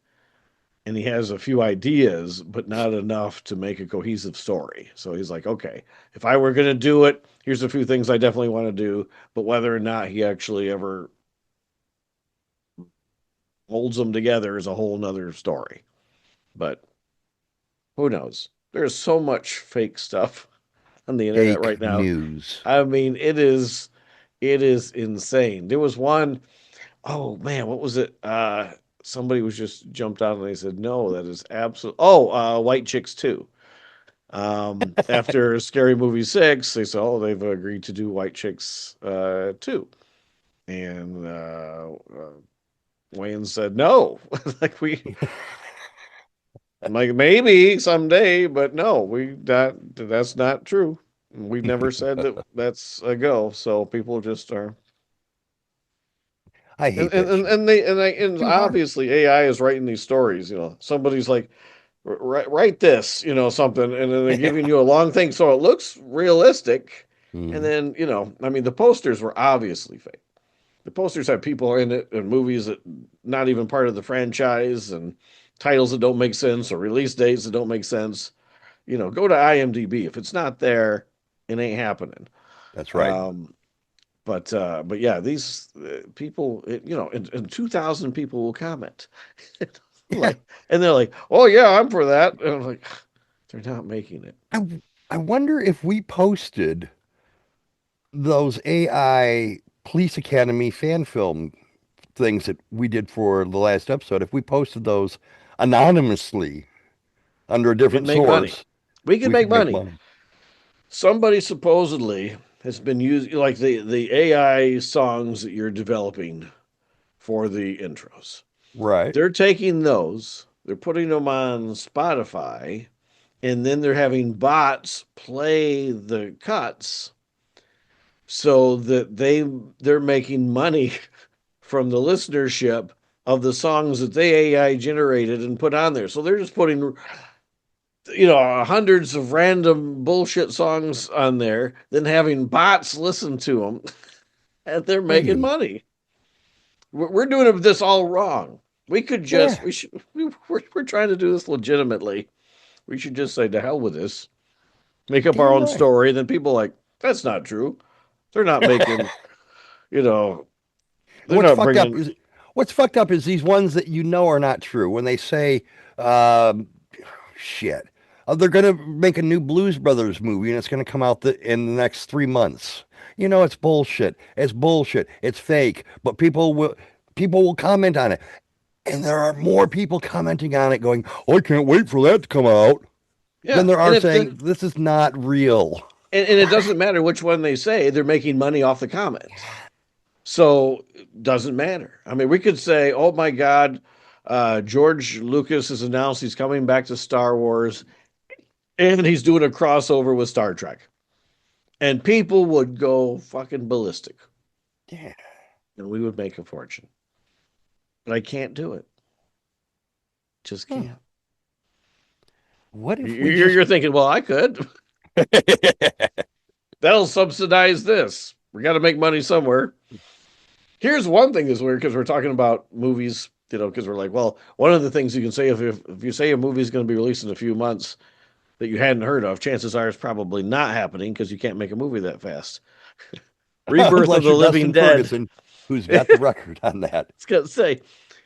and he has a few ideas, but not enough to make a cohesive story. So he's like, okay, if I were going to do it, here's a few things I definitely want to do, but whether or not he actually ever holds them together is a whole nother story. But who knows? There's so much fake stuff on the internet Fake right now. news. I mean, it is insane. There was one, oh man, what was it? Somebody was just jumped out and they said, no, that is absolute. Oh, White Chicks 2. After Scary Movie 6, they said, oh, they've agreed to do White Chicks 2. And Wayne said, no. Like I'm like, maybe someday, but no, that's not true. We've never said that that's a go. So people just are. I hate And obviously AI is writing these stories. You know, somebody's like, write this, you know, something, and then they're giving you a long thing, so it looks realistic. Mhm. And then, you know, I mean, the posters were obviously fake. The posters have people in it and movies that not even part of the franchise, and titles that don't make sense, or release dates that don't make sense. You know, go to IMDb. If it's not there, it ain't happening. That's right. But yeah, these people, you know, and 2,000 people will comment, like, and they're like, "Oh yeah, I'm for that." And I'm like, they're not making it. I wonder if we posted those AI Police Academy fan film things that we did for the last episode, if we posted those anonymously under a different make money. source, We can make money. Somebody supposedly has been using like the AI songs that you're developing for the intros. Right. They're taking those, they're putting them on Spotify, and then they're having bots play the cuts so that they're making money from the listenership of the songs that they AI generated and put on there. So they're just putting, you know, hundreds of random bullshit songs on there, then having bots listen to them, and they're making money. We're doing this all wrong. We could just, we're trying to do this legitimately. We should just say, to hell with this. Make up our own story. And then people are like, that's not true. They're not making, you know, what's fucked up is these ones that you know are not true. When they say, shit, they're going to make a new Blues Brothers movie and it's going to come out in the next 3 months. You know, it's bullshit. It's bullshit. It's fake. But people will comment on it. And there are more people commenting on it going, oh, I can't wait for that to come out. Yeah. Then there are saying, this is not real. And it doesn't matter which one they say. They're making money off the comments. So it doesn't matter. I mean, we could say, oh, my God, George Lucas has announced he's coming back to Star Wars, and he's doing a crossover with Star Trek. And people would go fucking ballistic. Yeah. And we would make a fortune. But I can't do it. Just can't. What if you're thinking, well, I could. That'll subsidize this. We got to make money somewhere. Here's one thing that's weird, because we're talking about movies, you know, because we're like, well, one of the things you can say, if you say a movie is going to be released in a few months that you hadn't heard of, chances are it's probably not happening, because you can't make a movie that fast. Rebirth of the Living Dead. Ferguson, who's got the record on that. I was going to say.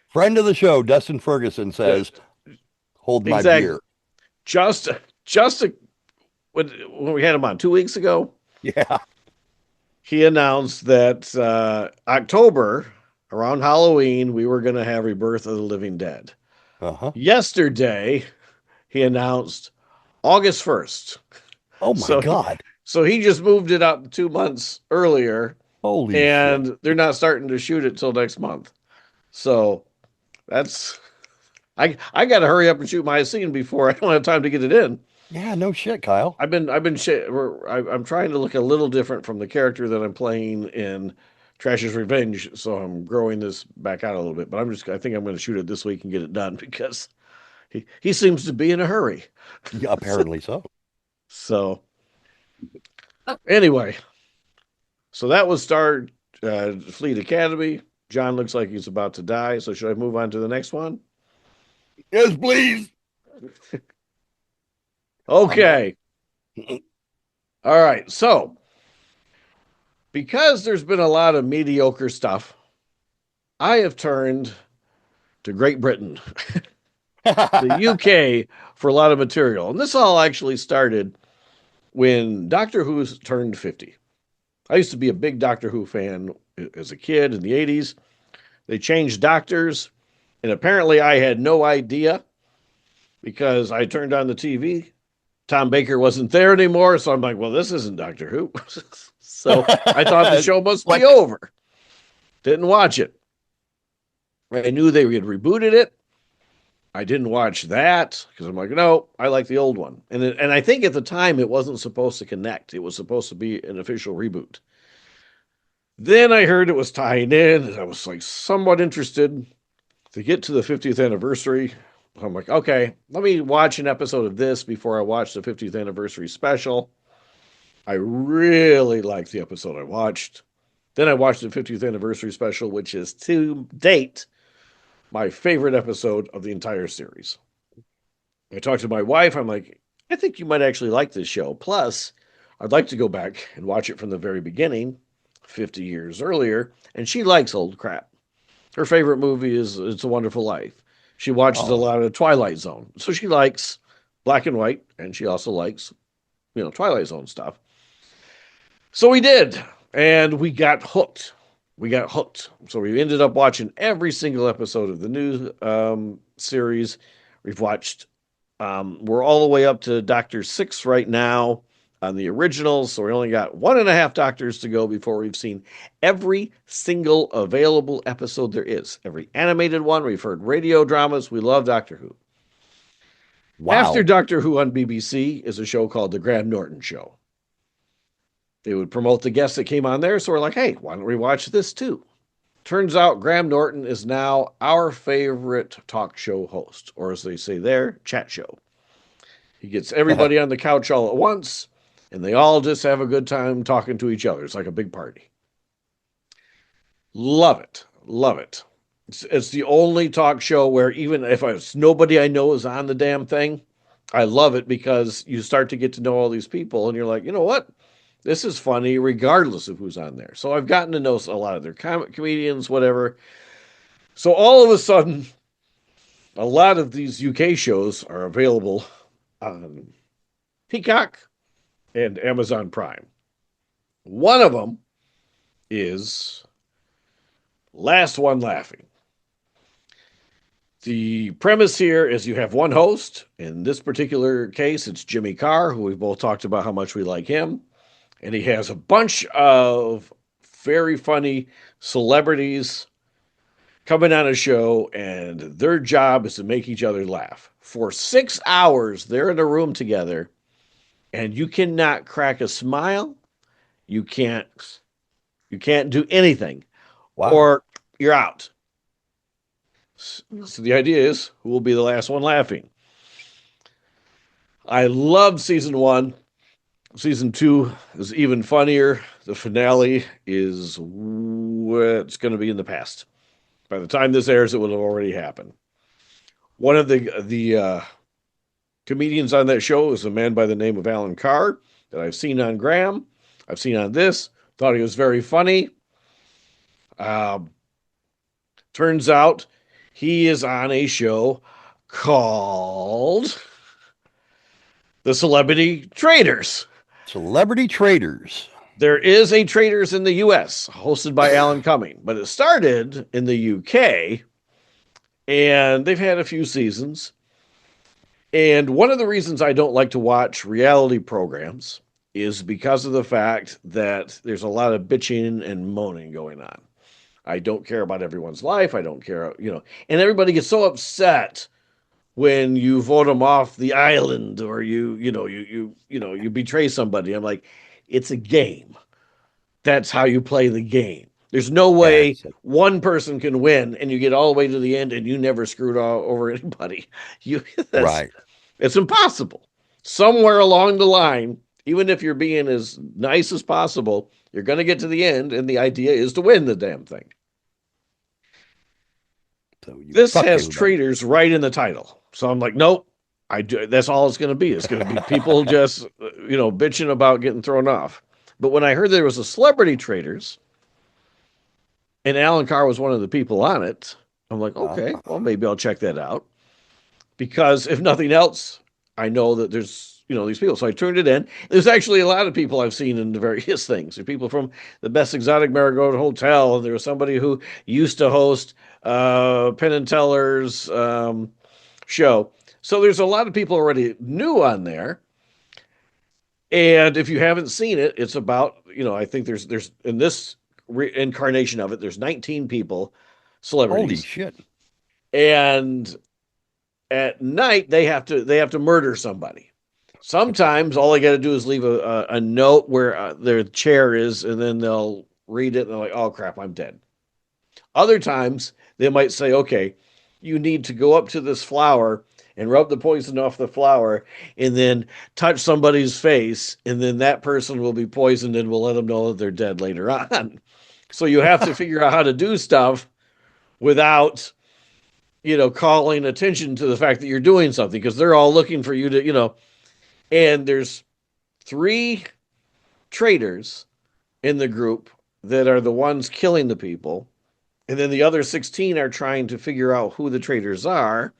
Friend of the show, Dustin Ferguson says, hold my beer. Just when we had him on 2 weeks ago, yeah, he announced that October, around Halloween, we were going to have Rebirth of the Living Dead. Yesterday, he announced August 1st. Oh my So- God. So he just moved it up 2 months earlier, Holy shit. and they're not starting to shoot it till next month. So that's I got to hurry up and shoot my scene before I don't have time to get it in. Yeah, no shit, Kyle. I'm trying to look a little different from the character that I'm playing in Trash's Revenge, so I'm growing this back out a little bit. But I think I'm going to shoot it this week and get it done because he seems to be in a hurry. Yeah, apparently so. So anyway, so that was Fleet Academy. John looks like he's about to die. So should I move on to the next one? Yes, please. Okay. All right. So because there's been a lot of mediocre stuff, I have turned to Great Britain, the UK, for a lot of material. And this all actually started when Doctor Who turned 50. I used to be a big Doctor Who fan as a kid in the 80s. They changed doctors, and apparently I had no idea because I turned on the TV. Tom Baker wasn't there anymore, so I'm like, well, this isn't Doctor Who. So I thought the show must be over. Didn't watch it. I knew they had rebooted it. I didn't watch that because I'm like, no, I like the old one. And I think at the time it wasn't supposed to connect. It was supposed to be an official reboot. Then I heard it was tying in, and I was like somewhat interested to get to the 50th anniversary. I'm like, okay, let me watch an episode of this before I watch the 50th anniversary special. I really liked the episode I watched. Then I watched the 50th anniversary special, which is to date my favorite episode of the entire series. I talked to my wife. I'm like, I think you might actually like this show. Plus, I'd like to go back and watch it from the very beginning, 50 years earlier. And she likes old crap. Her favorite movie is It's a Wonderful Life. She watches a lot of Twilight Zone. So she likes black and white, and she also likes, Twilight Zone stuff. So we did, and we got hooked. So we ended up watching every single episode of the new series. We've watched, we're all the way up to Doctor 6 right now on the originals. So we only got 1.5 Doctors to go before we've seen every single available episode there is. Every animated one. We've heard radio dramas. We love Doctor Who. Wow. After Doctor Who on BBC is a show called The Graham Norton Show. They would promote the guests that came on there. So we're like, hey, why don't we watch this too? Turns out Graham Norton is now our favorite talk show host, or as they say there, chat show. He gets everybody on the couch all at once, and they all just have a good time talking to each other. It's like a big party. Love it. Love it. It's the only talk show where even if it's nobody I know is on the damn thing, I love it because you start to get to know all these people, and you're like, you know what? This is funny regardless of who's on there. So I've gotten to know a lot of their comedians, whatever. So all of a sudden, a lot of these UK shows are available on Peacock and Amazon Prime. One of them is Last One Laughing. The premise here is you have one host. In this particular case, it's Jimmy Carr, who we've both talked about how much we like him. And he has a bunch of very funny celebrities coming on a show, and their job is to make each other laugh. For 6 hours, they're in a room together, and you cannot crack a smile. You can't do anything. Wow. Or you're out. So the idea is, who will be the last one laughing? I loved season 1. Season 2 is even funnier. The finale is what's going to be in the past. By the time this airs, it will have already happened. One of the comedians on that show is a man by the name of Alan Carr that I've seen on Graham. I've seen on this. Thought he was very funny. Turns out he is on a show called The Celebrity Traitors. Celebrity Traitors. There is a Traitors in the U.S. hosted by Alan Cumming, but it started in the U.K. and they've had a few seasons. And one of the reasons I don't like to watch reality programs is because of the fact that there's a lot of bitching and moaning going on. I don't care about everyone's life. I don't care, and everybody gets so upset when you vote them off the island or you betray somebody. I'm like, it's a game. That's how you play the game. There's no way one person can win and you get all the way to the end and you never screwed over anybody. Right. It's impossible. Somewhere along the line, even if you're being as nice as possible, you're going to get to the end, and the idea is to win the damn thing. So this has traitors right in the title. So I'm like, nope. That's all it's going to be. It's going to be people just, bitching about getting thrown off. But when I heard there was a celebrity traitors, and Alan Carr was one of the people on it, I'm like, okay, well, maybe I'll check that out. Because if nothing else, I know that there's, these people. So I turned it in. There's actually a lot of people I've seen in the various things. There are people from the Best Exotic Marigold Hotel. And there was somebody who used to host Penn and Teller's show. So there's a lot of people already new on there. And if you haven't seen it, it's about, I think there's in this reincarnation of it, there's 19 people, celebrities. Holy shit. And at night they have to murder somebody. Sometimes all they got to do is leave a note where their chair is, and then they'll read it and they're like, oh crap, I'm dead. Other times they might say, okay, you need to go up to this flower and rub the poison off the flower and then touch somebody's face, and then that person will be poisoned and we'll let them know that they're dead later on. So you have to figure out how to do stuff without, calling attention to the fact that you're doing something, because they're all looking for you to, and there's 3 traitors in the group that are the ones killing the people. And then the other 16 are trying to figure out who the traitors are.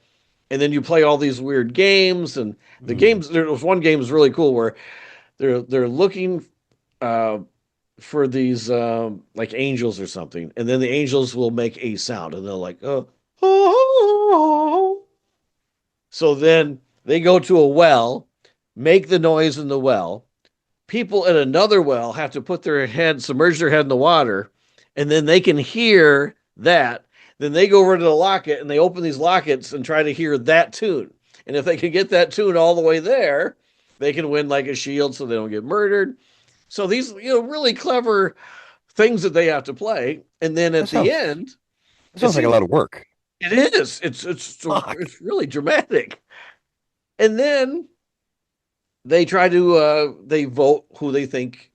And then you play all these weird games, and the games. There was one game was really cool where they're looking for these like angels or something, and then the angels will make a sound, and they're like, oh. So then they go to a well, make the noise in the well. People at another well have to submerge their head in the water, and then they can hear that. Then they go over to the locket and they open these lockets and try to hear that tune. And if they can get that tune all the way there, they can win like a shield so they don't get murdered. So these, really clever things that they have to play. And then at the end, it sounds like a lot of work. It is. It's really dramatic. And then they try to, they vote who they think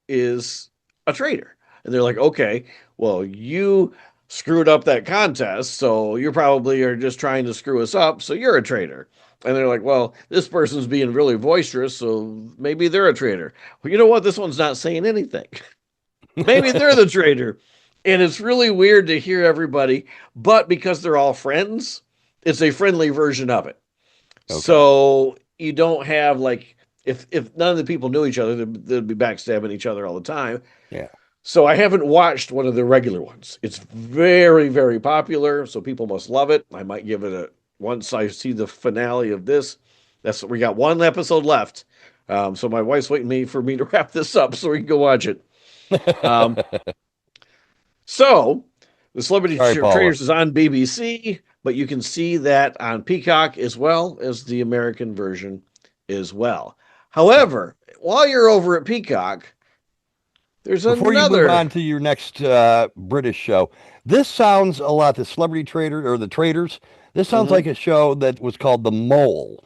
is a traitor. And they're like, okay, well, you screwed up that contest, so you probably are just trying to screw us up, so you're a traitor. And they're like, well, this person's being really boisterous, so maybe they're a traitor. Well, you know what? This one's not saying anything. Maybe they're the traitor. And it's really weird to hear everybody, but because they're all friends, it's a friendly version of it. Okay. So you don't have, like, if none of the people knew each other, they'd be backstabbing each other all the time. Yeah. So I haven't watched one of the regular ones. It's very, very popular, so people must love it. I might give it once I see the finale of this. We got one episode left. So my wife's waiting for me to wrap this up so we can go watch it. So the Celebrity Traitors is on BBC, but you can see that on Peacock as well as the American version as well. However, while you're over at Peacock, Before you move on to your next British show, this sounds a lot, the Celebrity Traitor or the Traitors. This sounds like a show that was called The Mole.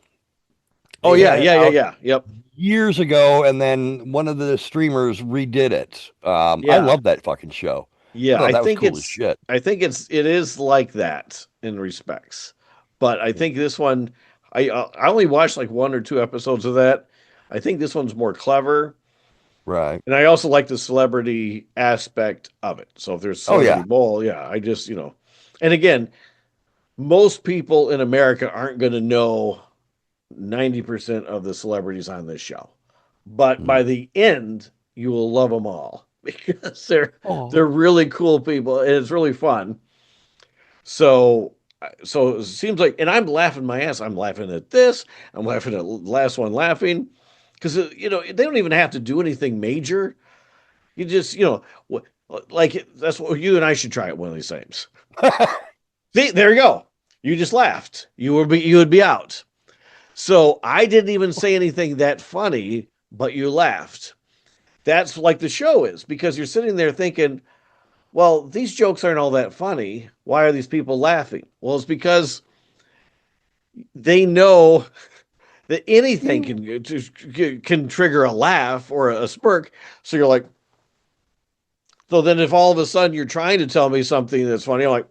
Oh, yeah. Yep. Years ago, and then one of the streamers redid it. I love that fucking show. Yeah, I think cool as shit. I think it is like that in respects, but I think this one, I only watched like 1 or 2 episodes of that. I think this one's more clever. Right. And I also like the celebrity aspect of it. So if there's celebrity bowl, I just, and again, most people in America aren't going to know 90% of the celebrities on this show. But by the end, you will love them all because they're really cool people and it's really fun. So So it seems like, and I'm laughing my ass. I'm laughing at this. I'm laughing at the last one laughing because they don't even have to do anything major. You just like that's what you and I should try it one of these times. See, there you go. You just laughed. You would be out. So I didn't even say anything that funny, but you laughed. That's like the show is because you're sitting there thinking, well, these jokes aren't all that funny. Why are these people laughing? Well, it's because they know that anything can trigger a laugh or a smirk. So you're like, so then if all of a sudden you're trying to tell me something that's funny, I'm like,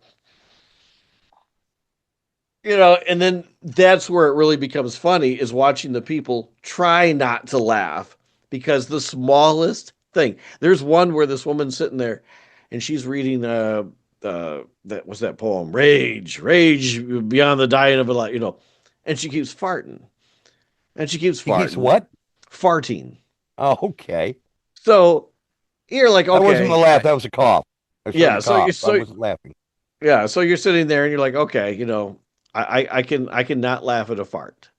and then that's where it really becomes funny is watching the people try not to laugh because the smallest thing. There's one where this woman's sitting there and she's reading that poem, Rage Beyond the Dying of a Life, and she keeps farting. And she keeps He keeps farting. what? Farting. Oh, okay. So you're like, okay. That wasn't a laugh. That was a cough. Yeah, so I wasn't laughing. Yeah, so you're sitting there and you're like, okay, I can not laugh at a fart.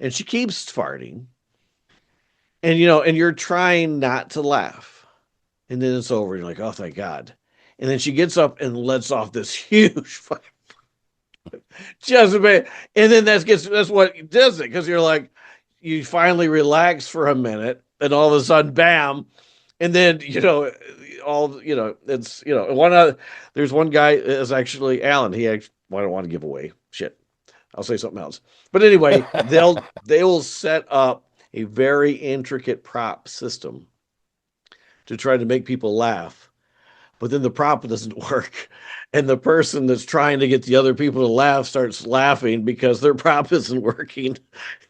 And she keeps farting. And and you're trying not to laugh. And then it's over. You're like, oh thank God. And then she gets up and lets off this huge just a bit. And then that's what does it, because you're like, you finally relax for a minute, and all of a sudden, bam, and then it's there's one guy is actually Alan. I don't want to give away shit. I'll say something else. But anyway, they will set up a very intricate prop system to try to make people laugh. But then the prop doesn't work. And the person that's trying to get the other people to laugh starts laughing because their prop isn't working.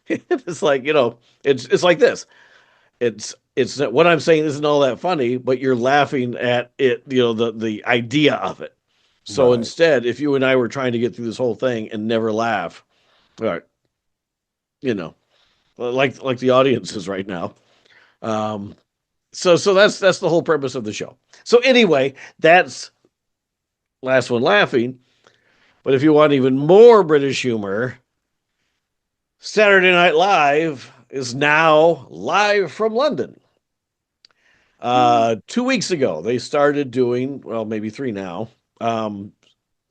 It's like, it's like this. It's what I'm saying isn't all that funny, but you're laughing at it, the idea of it. So Right. instead, if you and I were trying to get through this whole thing and never laugh, all right, like the audience is right now. So that's the whole purpose of the show. So anyway, that's last one laughing. But if you want even more British humor, Saturday Night Live is now live from London. 2 weeks ago, they started doing, well, maybe 3 now.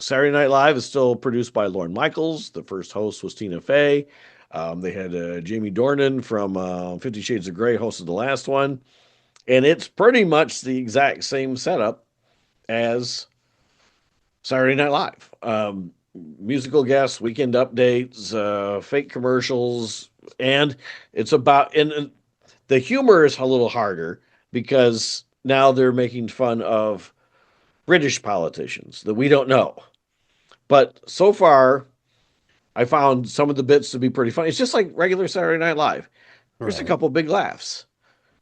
Saturday Night Live is still produced by Lorne Michaels. The first host was Tina Fey. They had Jamie Dornan from 50 Shades of Grey hosted the last one. And it's pretty much the exact same setup as Saturday Night Live. Musical guests, weekend updates, fake commercials, and it's about, and the humor is a little harder because now they're making fun of British politicians that we don't know. But so far, I found some of the bits to be pretty funny. It's just like regular Saturday Night Live. There's a couple big laughs.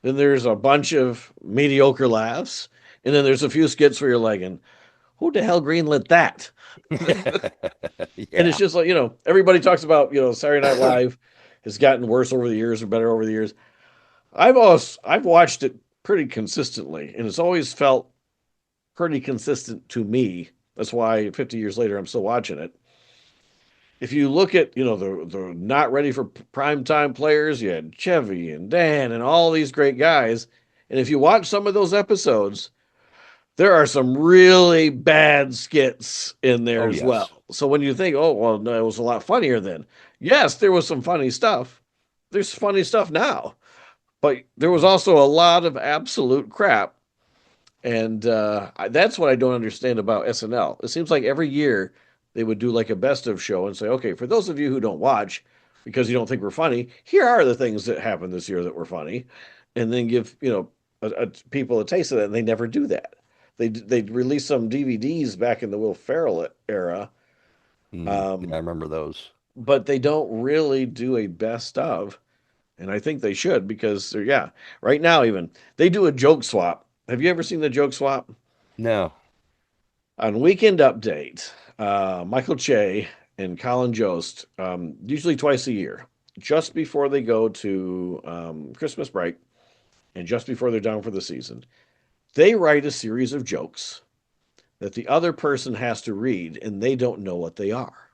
Then there's a bunch of mediocre laughs. And then there's a few skits where you're like, who the hell greenlit that? And it's just like, everybody talks about, Saturday Night Live has gotten worse over the years or better over the years. I've watched it pretty consistently, and it's always felt pretty consistent to me. That's why 50 years later, I'm still watching it. If you look at, the not ready for prime time players, you had Chevy and Dan and all these great guys. And if you watch some of those episodes, there are some really bad skits in there as well. So when you think, oh, well, no, it was a lot funnier then. Yes, there was some funny stuff. There's funny stuff now. But there was also a lot of absolute crap. And that's what I don't understand about SNL. It seems like every year they would do like a best of show and say, okay, for those of you who don't watch because you don't think we're funny, here are the things that happened this year that were funny. And then give, people a taste of that. And they never do that. They released some DVDs back in the Will Ferrell era. I remember those. But they don't really do a best of. And I think they should because right now even they do a joke swap. Have you ever seen the joke swap? No. On Weekend Update, Michael Che and Colin Jost, usually twice a year, just before they go to Christmas break and just before they're done for the season, they write a series of jokes that the other person has to read, and they don't know what they are.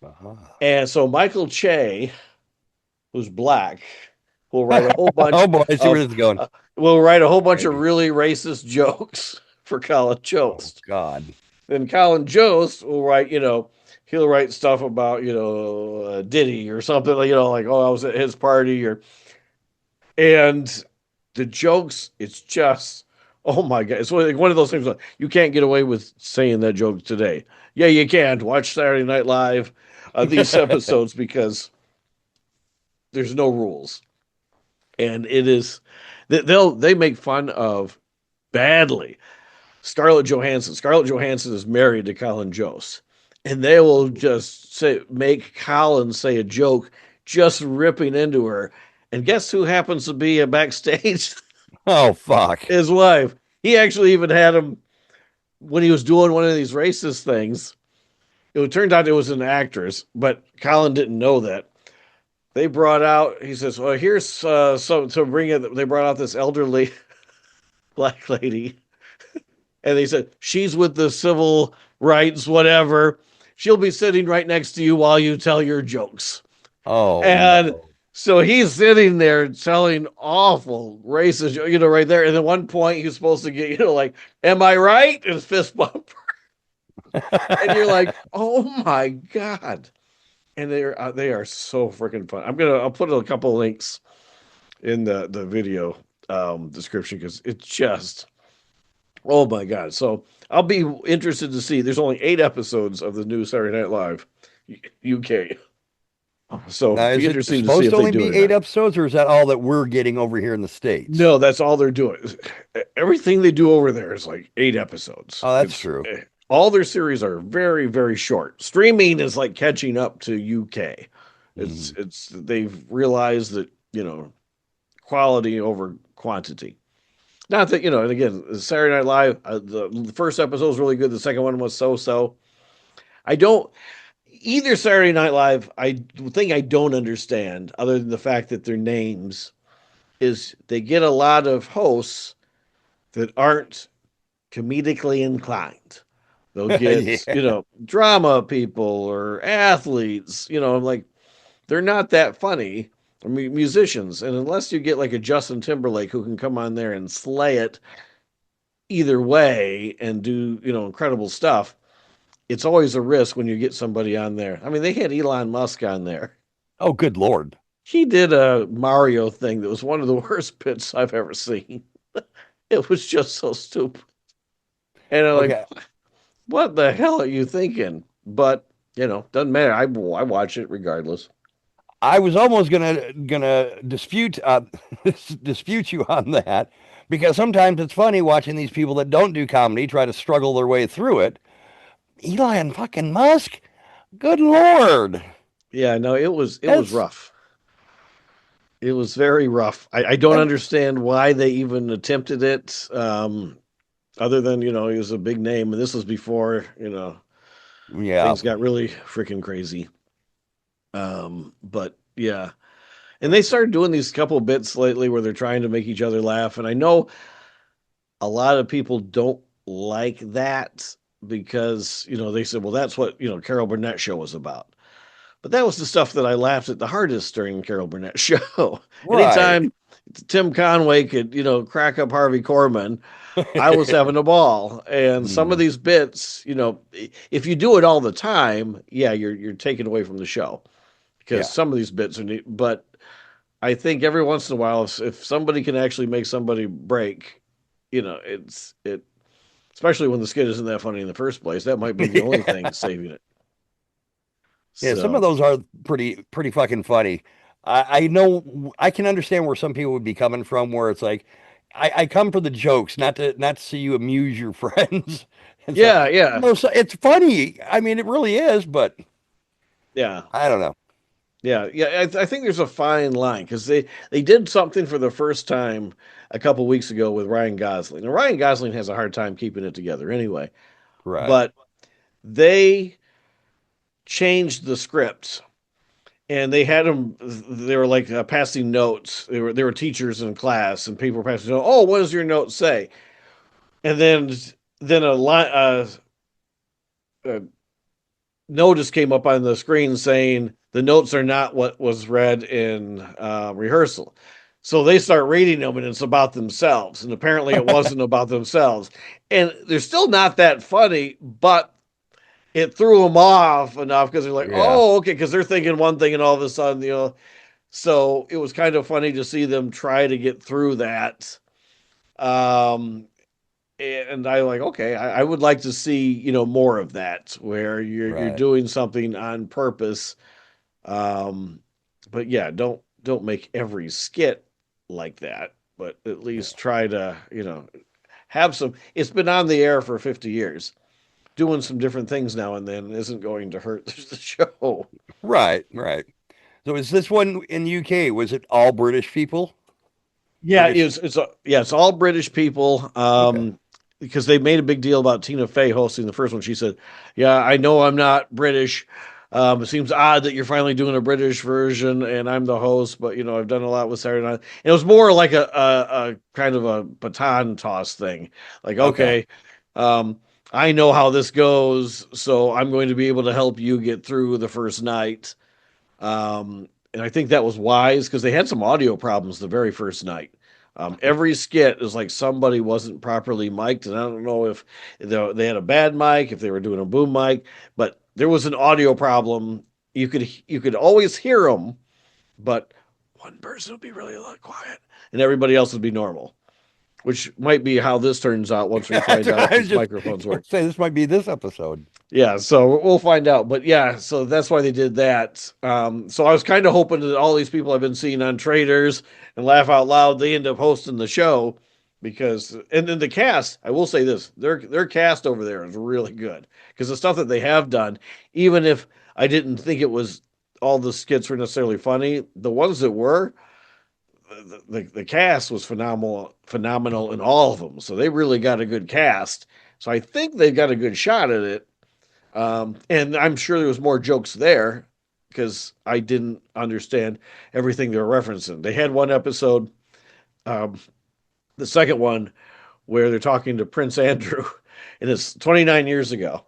Uh-huh. And so Michael Che, who's black, will write a whole bunch Oh boy, I see where of this is going. will write a whole bunch of Maybe. really racist jokes for Colin Oh Jost. God. Then Colin Jost will write, he'll write stuff about, Diddy or something, like, oh, I was at his party, and the jokes, it's just, oh my God. It's one of those things, like, you can't get away with saying that joke today. Yeah, you can. Watch Saturday Night Live, these episodes, because there's no rules. And it is, they make fun of badly Scarlett Johansson. Scarlett Johansson is married to Colin Jost, and they will just make Colin say a joke, just ripping into her. And guess who happens to be backstage? Oh fuck. His wife. He actually even had him when he was doing one of these racist things. It turned out it was an actress, but Colin didn't know that. They brought out. He says, "Well, here's so to bring it." They brought out this elderly black lady. And they said, she's with the civil rights, whatever. She'll be sitting right next to you while you tell your jokes. Oh. And No. so he's sitting there telling awful racist, right there. And at one point, he's supposed to get, like, am I right? And his fist bump. And you're like, oh my God. And they are so freaking fun. I'll put a couple links in the video description, because it's just, oh my God. So I'll be interested to see. There's only 8 episodes of the new Saturday Night Live UK. So Now, it'll is be it interesting to see supposed if to they only do be it. 8 episodes, or is that all that we're getting over here in the States? No, that's all they're doing. Everything they do over there is like 8 episodes. Oh, that's true. All their series are very, very short. Streaming is like catching up to UK. It's they've realized that, quality over quantity. Not that, and again, Saturday Night Live, the first episode was really good. The second one was so-so. Either Saturday Night Live, I don't understand, other than the fact that their names is they get a lot of hosts that aren't comedically inclined. They'll get, Yeah. drama people or athletes, I'm like, they're not that funny. I mean, musicians. And unless you get like a Justin Timberlake who can come on there and slay it either way and do, incredible stuff, it's always a risk when you get somebody on there. I mean, they had Elon Musk on there. Oh, good Lord. He did a Mario thing that was one of the worst bits I've ever seen. It was just so stupid. And I'm Okay. like, what the hell are you thinking? But, doesn't matter. I watch it regardless. I was almost gonna dispute dispute you on that, because sometimes it's funny watching these people that don't do comedy try to struggle their way through it. Elon fucking Musk, good Lord. Yeah, no, it was That's- rough. It was very rough. I don't understand why they even attempted it. Other than, he was a big name, and this was before, Yeah. things got really freaking crazy. But yeah. And they started doing these couple bits lately where they're trying to make each other laugh. And I know a lot of people don't like that because, they said, well, that's what, Carol Burnett show was about. But that was the stuff that I laughed at the hardest during the Carol Burnett show. Right. Anytime Tim Conway could, crack up Harvey Korman, I was having a ball. And some of these bits, if you do it all the time, yeah, you're taken away from the show, because some of these bits are neat. But I think every once in a while, if somebody can actually make somebody break, especially when the skit isn't that funny in the first place, that might be the only thing saving it. Yeah, some of those are pretty fucking funny. I know, I can understand where some people would be coming from, where it's like, I come for the jokes, not to see you amuse your friends. Yeah, yeah. No, so it's funny. I mean, it really is, but Yeah. I don't know. Yeah, yeah. I think there's a fine line, because they did something for the first time a couple weeks ago with Ryan Gosling. And Ryan Gosling has a hard time keeping it together anyway. Right. But they changed the scripts, and they had them. They were like passing notes. They were teachers in class, and people were passing notes. Oh, what does your note say? And then a line. notice came up on the screen saying the notes are not what was read in rehearsal. So they start reading them and it's about themselves. And apparently it wasn't about themselves. And they're still not that funny, but it threw them off enough because they're like, Yeah. oh, okay, because they're thinking one thing and all of a sudden, so it was kind of funny to see them try to get through that. And I like, okay, I would like to see, more of that where you're Right. doing something on purpose. But yeah, don't make every skit like that, but at least try to, have some. It's been on the air for 50 years. Doing some different things now and then isn't going to hurt the show. Right. So is this one in UK? Was it all British people? Yeah, British- it's all British people. Okay. Because they made a big deal about Tina Fey hosting the first one. She said, "Yeah, I know I'm not British. It seems odd that you're finally doing a British version, and I'm the host. But I've done a lot with Saturday Night. And it was more like a kind of a baton toss thing. Like, okay, I know how this goes, so I'm going to be able to help you get through the first night." And I think that was wise because they had some audio problems the very first night. Every skit is like somebody wasn't properly mic'd, and I don't know if they had a bad mic, if they were doing a boom mic, but there was an audio problem. You could always hear them, but one person would be really quiet, and everybody else would be normal, which might be how this turns out once we find out if these microphones work. Say this might be this episode. Yeah, so we'll find out. But yeah, so that's why they did that. So I was kind of hoping that all these people I've been seeing on Traitors and Laugh Out Loud, they end up hosting the show and then the cast, I will say this, their cast over there is really good because the stuff that they have done, even if I didn't think it was all the skits were necessarily funny, the ones that were, the cast was phenomenal in all of them. So they really got a good cast. So I think they've got a good shot at it. And I'm sure there was more jokes there because I didn't understand everything they were referencing. They had one episode, the second one, where they're talking to Prince Andrew, and it's 29 years ago.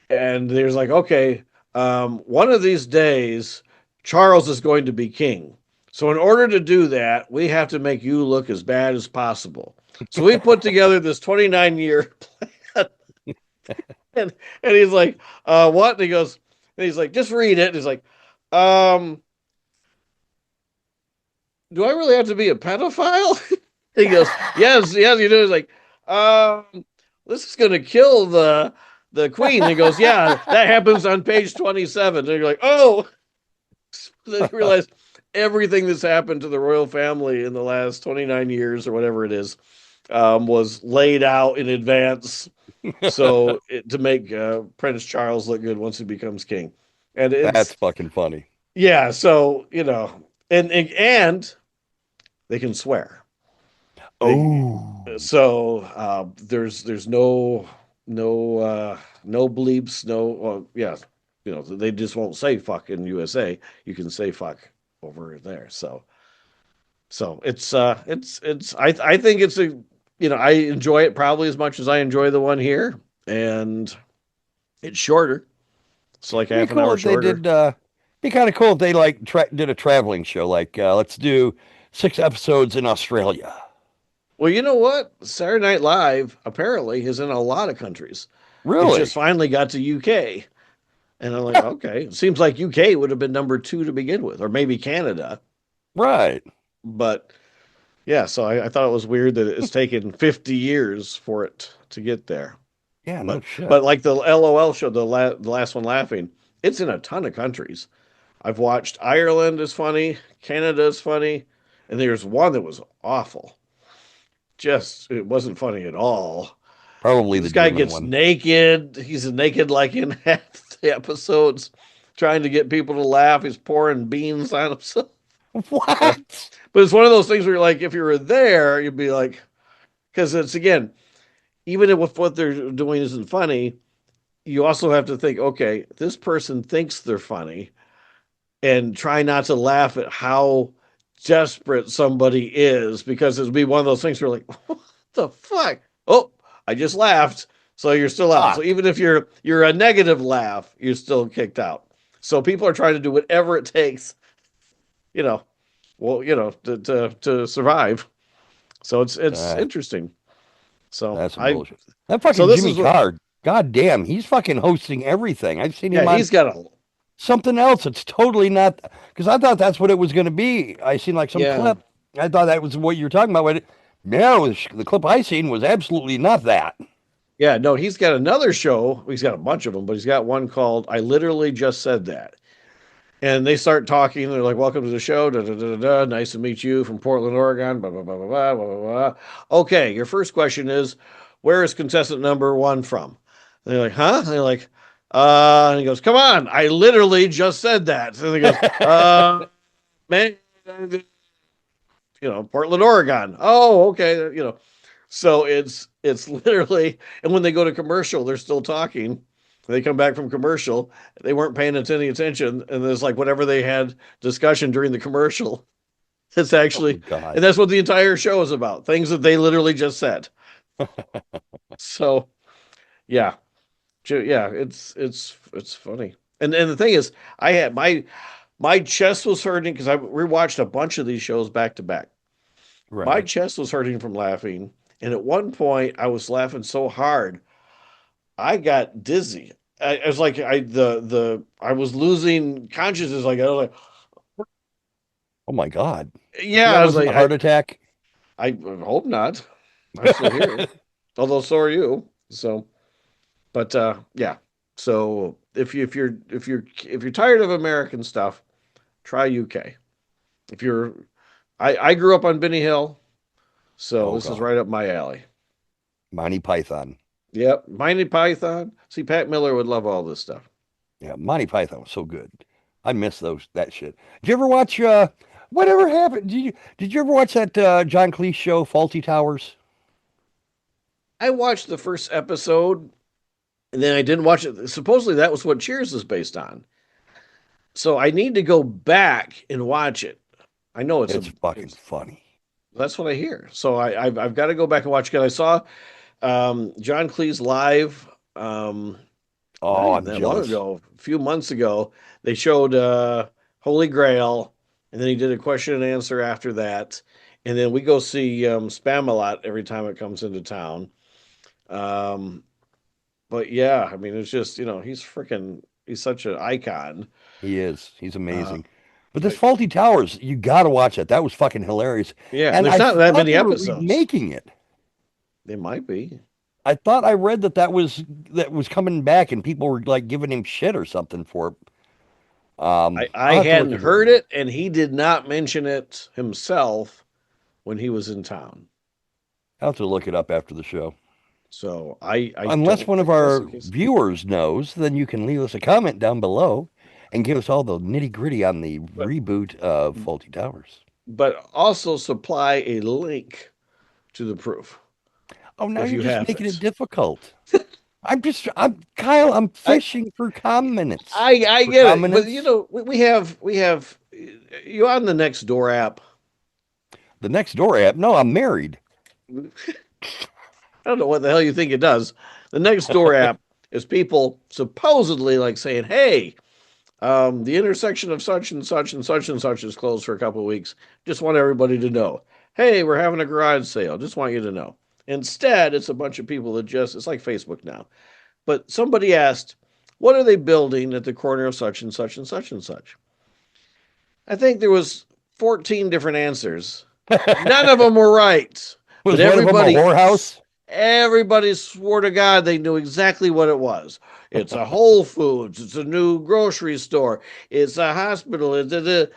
And there's like, okay, one of these days, Charles is going to be king. So in order to do that, we have to make you look as bad as possible. So we put together this 29-year plan. And he's like, what? And he's like, just read it. And he's like, do I really have to be a pedophile? He goes, yes, you do. He's like, this is going to kill the queen. And he goes, yeah, that happens on page 27. And you're like, oh. Then you realize everything that's happened to the royal family in the last 29 years or whatever it is was laid out in advance. So to make Prince Charles look good once he becomes king. And That's fucking funny. Yeah, so, and they can swear. So there's no bleeps, they just won't say fuck in USA. You can say fuck over there. So it's I think it's I enjoy it probably as much as I enjoy the one here, and it's shorter. It's like half an hour shorter. Be kind of cool if they did a traveling show. Let's do 6 episodes in Australia. Well, you know what? Saturday Night Live apparently is in a lot of countries. Really? It just finally got to UK. And I'm like, okay. It seems like UK would have been number 2 to begin with, or maybe Canada. Right. But yeah, so I thought it was weird that it's taken 50 years for it to get there. Yeah, no shit. But like the LOL show, the last one laughing, it's in a ton of countries. I've watched Ireland is funny, Canada is funny, and there's one that was awful. It wasn't funny at all. Probably this guy gets naked. He's naked like in half the episodes, trying to get people to laugh. He's pouring beans on himself. What? But it's one of those things where, like, if you were there, you'd be like, because it's, again, even if what they're doing isn't funny, you also have to think, okay, this person thinks they're funny, and try not to laugh at how desperate somebody is, because it'd be one of those things where you're like, what the fuck? Oh, I just laughed. So you're still out. So Fuck. even if you're a negative laugh, you're still kicked out. So people are trying to do whatever it takes, you know, to survive. So it's Uh, interesting. So that's some I bullshit. That so fucking this Jimmy is what Carr, god damn, he's fucking hosting everything. I've seen him yeah, on he's got a something else. It's totally not, because I thought that's what it was going to be. I seen like some yeah. clip. I thought that was what you were talking about. But no, the clip I seen was absolutely not that. Yeah, no, he's got another show. He's got a bunch of them, but he's got one called I Literally Just Said That. And they start talking. They're like, "Welcome to the show. Da, da, da, da, da. Nice to meet you from Portland, Oregon." Blah blah blah blah blah blah blah. Okay, your first question is, where is contestant number one from? And they're like, "Huh?" And they're like, And he goes, "Come on, I literally just said that." And he goes, Man, Portland, Oregon. Oh, okay, So it's literally, and when they go to commercial, they're still talking. They come back from commercial, they weren't paying any attention, and there's like whatever they had discussion during the commercial. It's Oh actually, God. and that's what the entire show is about. Things that they literally just said. So yeah, yeah, it's funny. And the thing is, I had my chest was hurting because I rewatched a bunch of these shows back to back. My Right. chest was hurting from laughing, and at one point I was laughing so hard I got dizzy. I was like I was losing consciousness. Like I was like, Oh my God. yeah, That I was wasn't like, a heart attack. I hope not. I'm still here, although so are you. So, but yeah. So if you're tired of American stuff, try UK. If you're, I grew up on Benny Hill, so Oh this is God. right up my alley. Monty Python. Yep, Monty Python. See, Pat Miller would love all this stuff. Yeah, Monty Python was so good. I miss that shit. Did you ever watch whatever happened? Did you ever watch that John Cleese show, Faulty Towers? I watched the first episode, and then I didn't watch it. Supposedly that was what Cheers is based on. So I need to go back and watch it. I know It's fucking funny. that's what I hear. So I've got to go back and watch it. I saw John Cleese live not Oh, even I'm that long jealous. ago, a few months ago. They showed Holy Grail, and then he did a question and answer after that. And then we go see Spam a lot every time it comes into town. Um, but yeah, I mean, it's just he's such an icon. He is. He's Uh, amazing. But this Faulty Towers, you got to watch it. That was fucking hilarious. yeah, and And there's I not that thought many they were episodes. remaking it. They might be. I thought I read that was coming back, and people were like giving him shit or something for it. I I'll have to look hadn't into heard more. it, and he did not mention it himself when he was in town. I'll have to look it up after the show. So I Unless don't one of think that's our the case. viewers knows, then you can leave us a comment down below and give us all the nitty gritty on the But reboot of Faulty Towers. but also supply a link to the proof Oh, now if you're you just have making it it. difficult. I'm Kyle. I'm I fishing for comments. I For get it, but comments. we have you on the Next Door app. The next door app. No, I'm married. I don't know what the hell you think it does. The Next Door app is people supposedly like saying, "Hey, the intersection of such and such and such and such is closed for a couple of weeks. Just want everybody to know. Hey, we're having a garage sale. Just want you to know." Instead, it's a bunch of people that it's like Facebook now. But somebody asked, "What are they building at the corner of such and such and such and such?" I think there was 14 different answers. None of them were right. But Was one of them a whorehouse? everybody swore to God they knew exactly what it was. It's a Whole Foods. It's a new grocery store. It's a hospital. It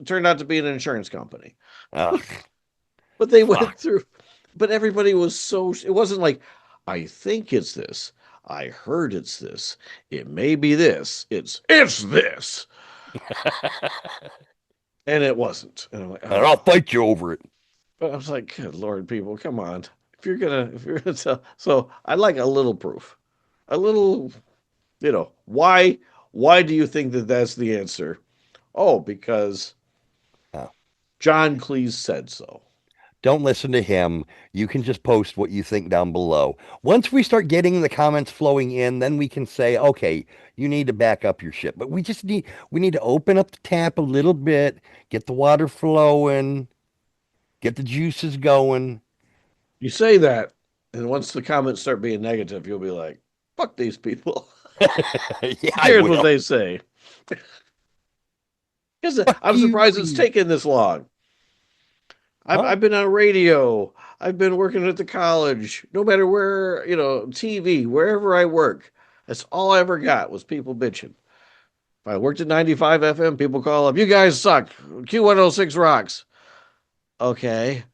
turned out to be an insurance company. Ugh, But they went fuck. through. But everybody was so. It wasn't like, I think it's this. I heard it's this. It may be this. It's this. And it wasn't. And I'm like, And I'll oh. fight you over it. But I was like, good Lord, people, come on. If you're gonna tell, so I like a little proof, a little, why do you think that that's the answer? Oh, because Oh. John Cleese said so. Don't listen to him. You can just post what you think down below. Once we start getting the comments flowing in, then we can say, okay, you need to back up your shit. But we need to open up the tap a little bit, get the water flowing, get the juices going. You say that, and once the comments start being negative, you'll be like, fuck these people. Yeah, I Here's what will. they say. I'm surprised it's taken this long. I've been on radio. I've been working at the college. No matter where, TV, wherever I work, that's all I ever got was people bitching. If I worked at 95 FM, people call up, you guys suck. Q106 rocks. Okay.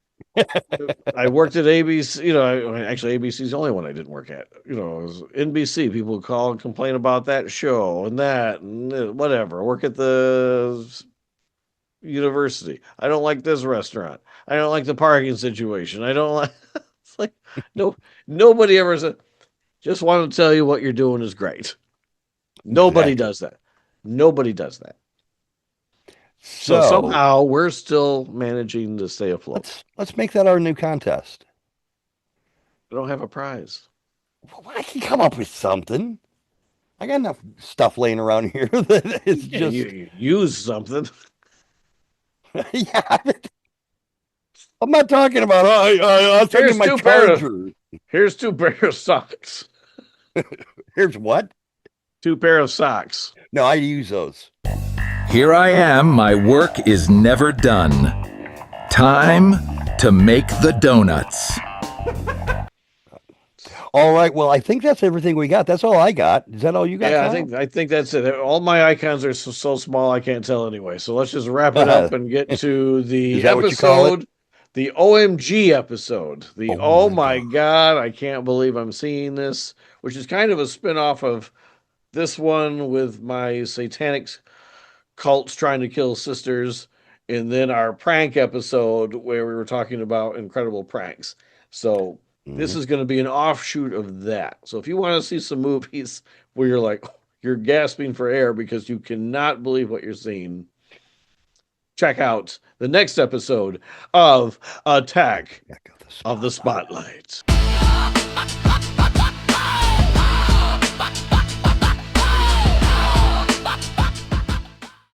I worked at ABC, actually ABC's the only one I didn't work at. It was NBC. People would call and complain about that show and that and whatever. I work at the university. I don't like this restaurant. I don't like the parking situation. I don't like it's like nobody ever said, just want to tell you what you're doing is great. Nobody does that. Nobody does that. So somehow we're still managing to stay afloat. Let's make that our new contest. I don't have a prize. Well, I can come up with something. I got enough stuff laying around here that is just you use something. Yeah, I'm not talking about. I'm taking my charger. Here's 2 pairs of socks. Here's what? 2 pair of socks. No, I use those. Here I am, my work is never done. Time to make the donuts. All right, well, I think that's everything we got. That's all I got. Is that all you got? Yeah, Kyle? I think that's it. All my icons are so small I can't tell anyway. So let's just wrap it up and get to the episode, the OMG episode. The oh my God, I can't believe I'm seeing this, which is kind of a spin-off of this one with my satanic cults trying to kill sisters, and then our prank episode where we were talking about incredible pranks. So this is going to be an offshoot of that. So if you want to see some movies where you're gasping for air because you cannot believe what you're seeing, check out the next episode of Attack of the Spotlight.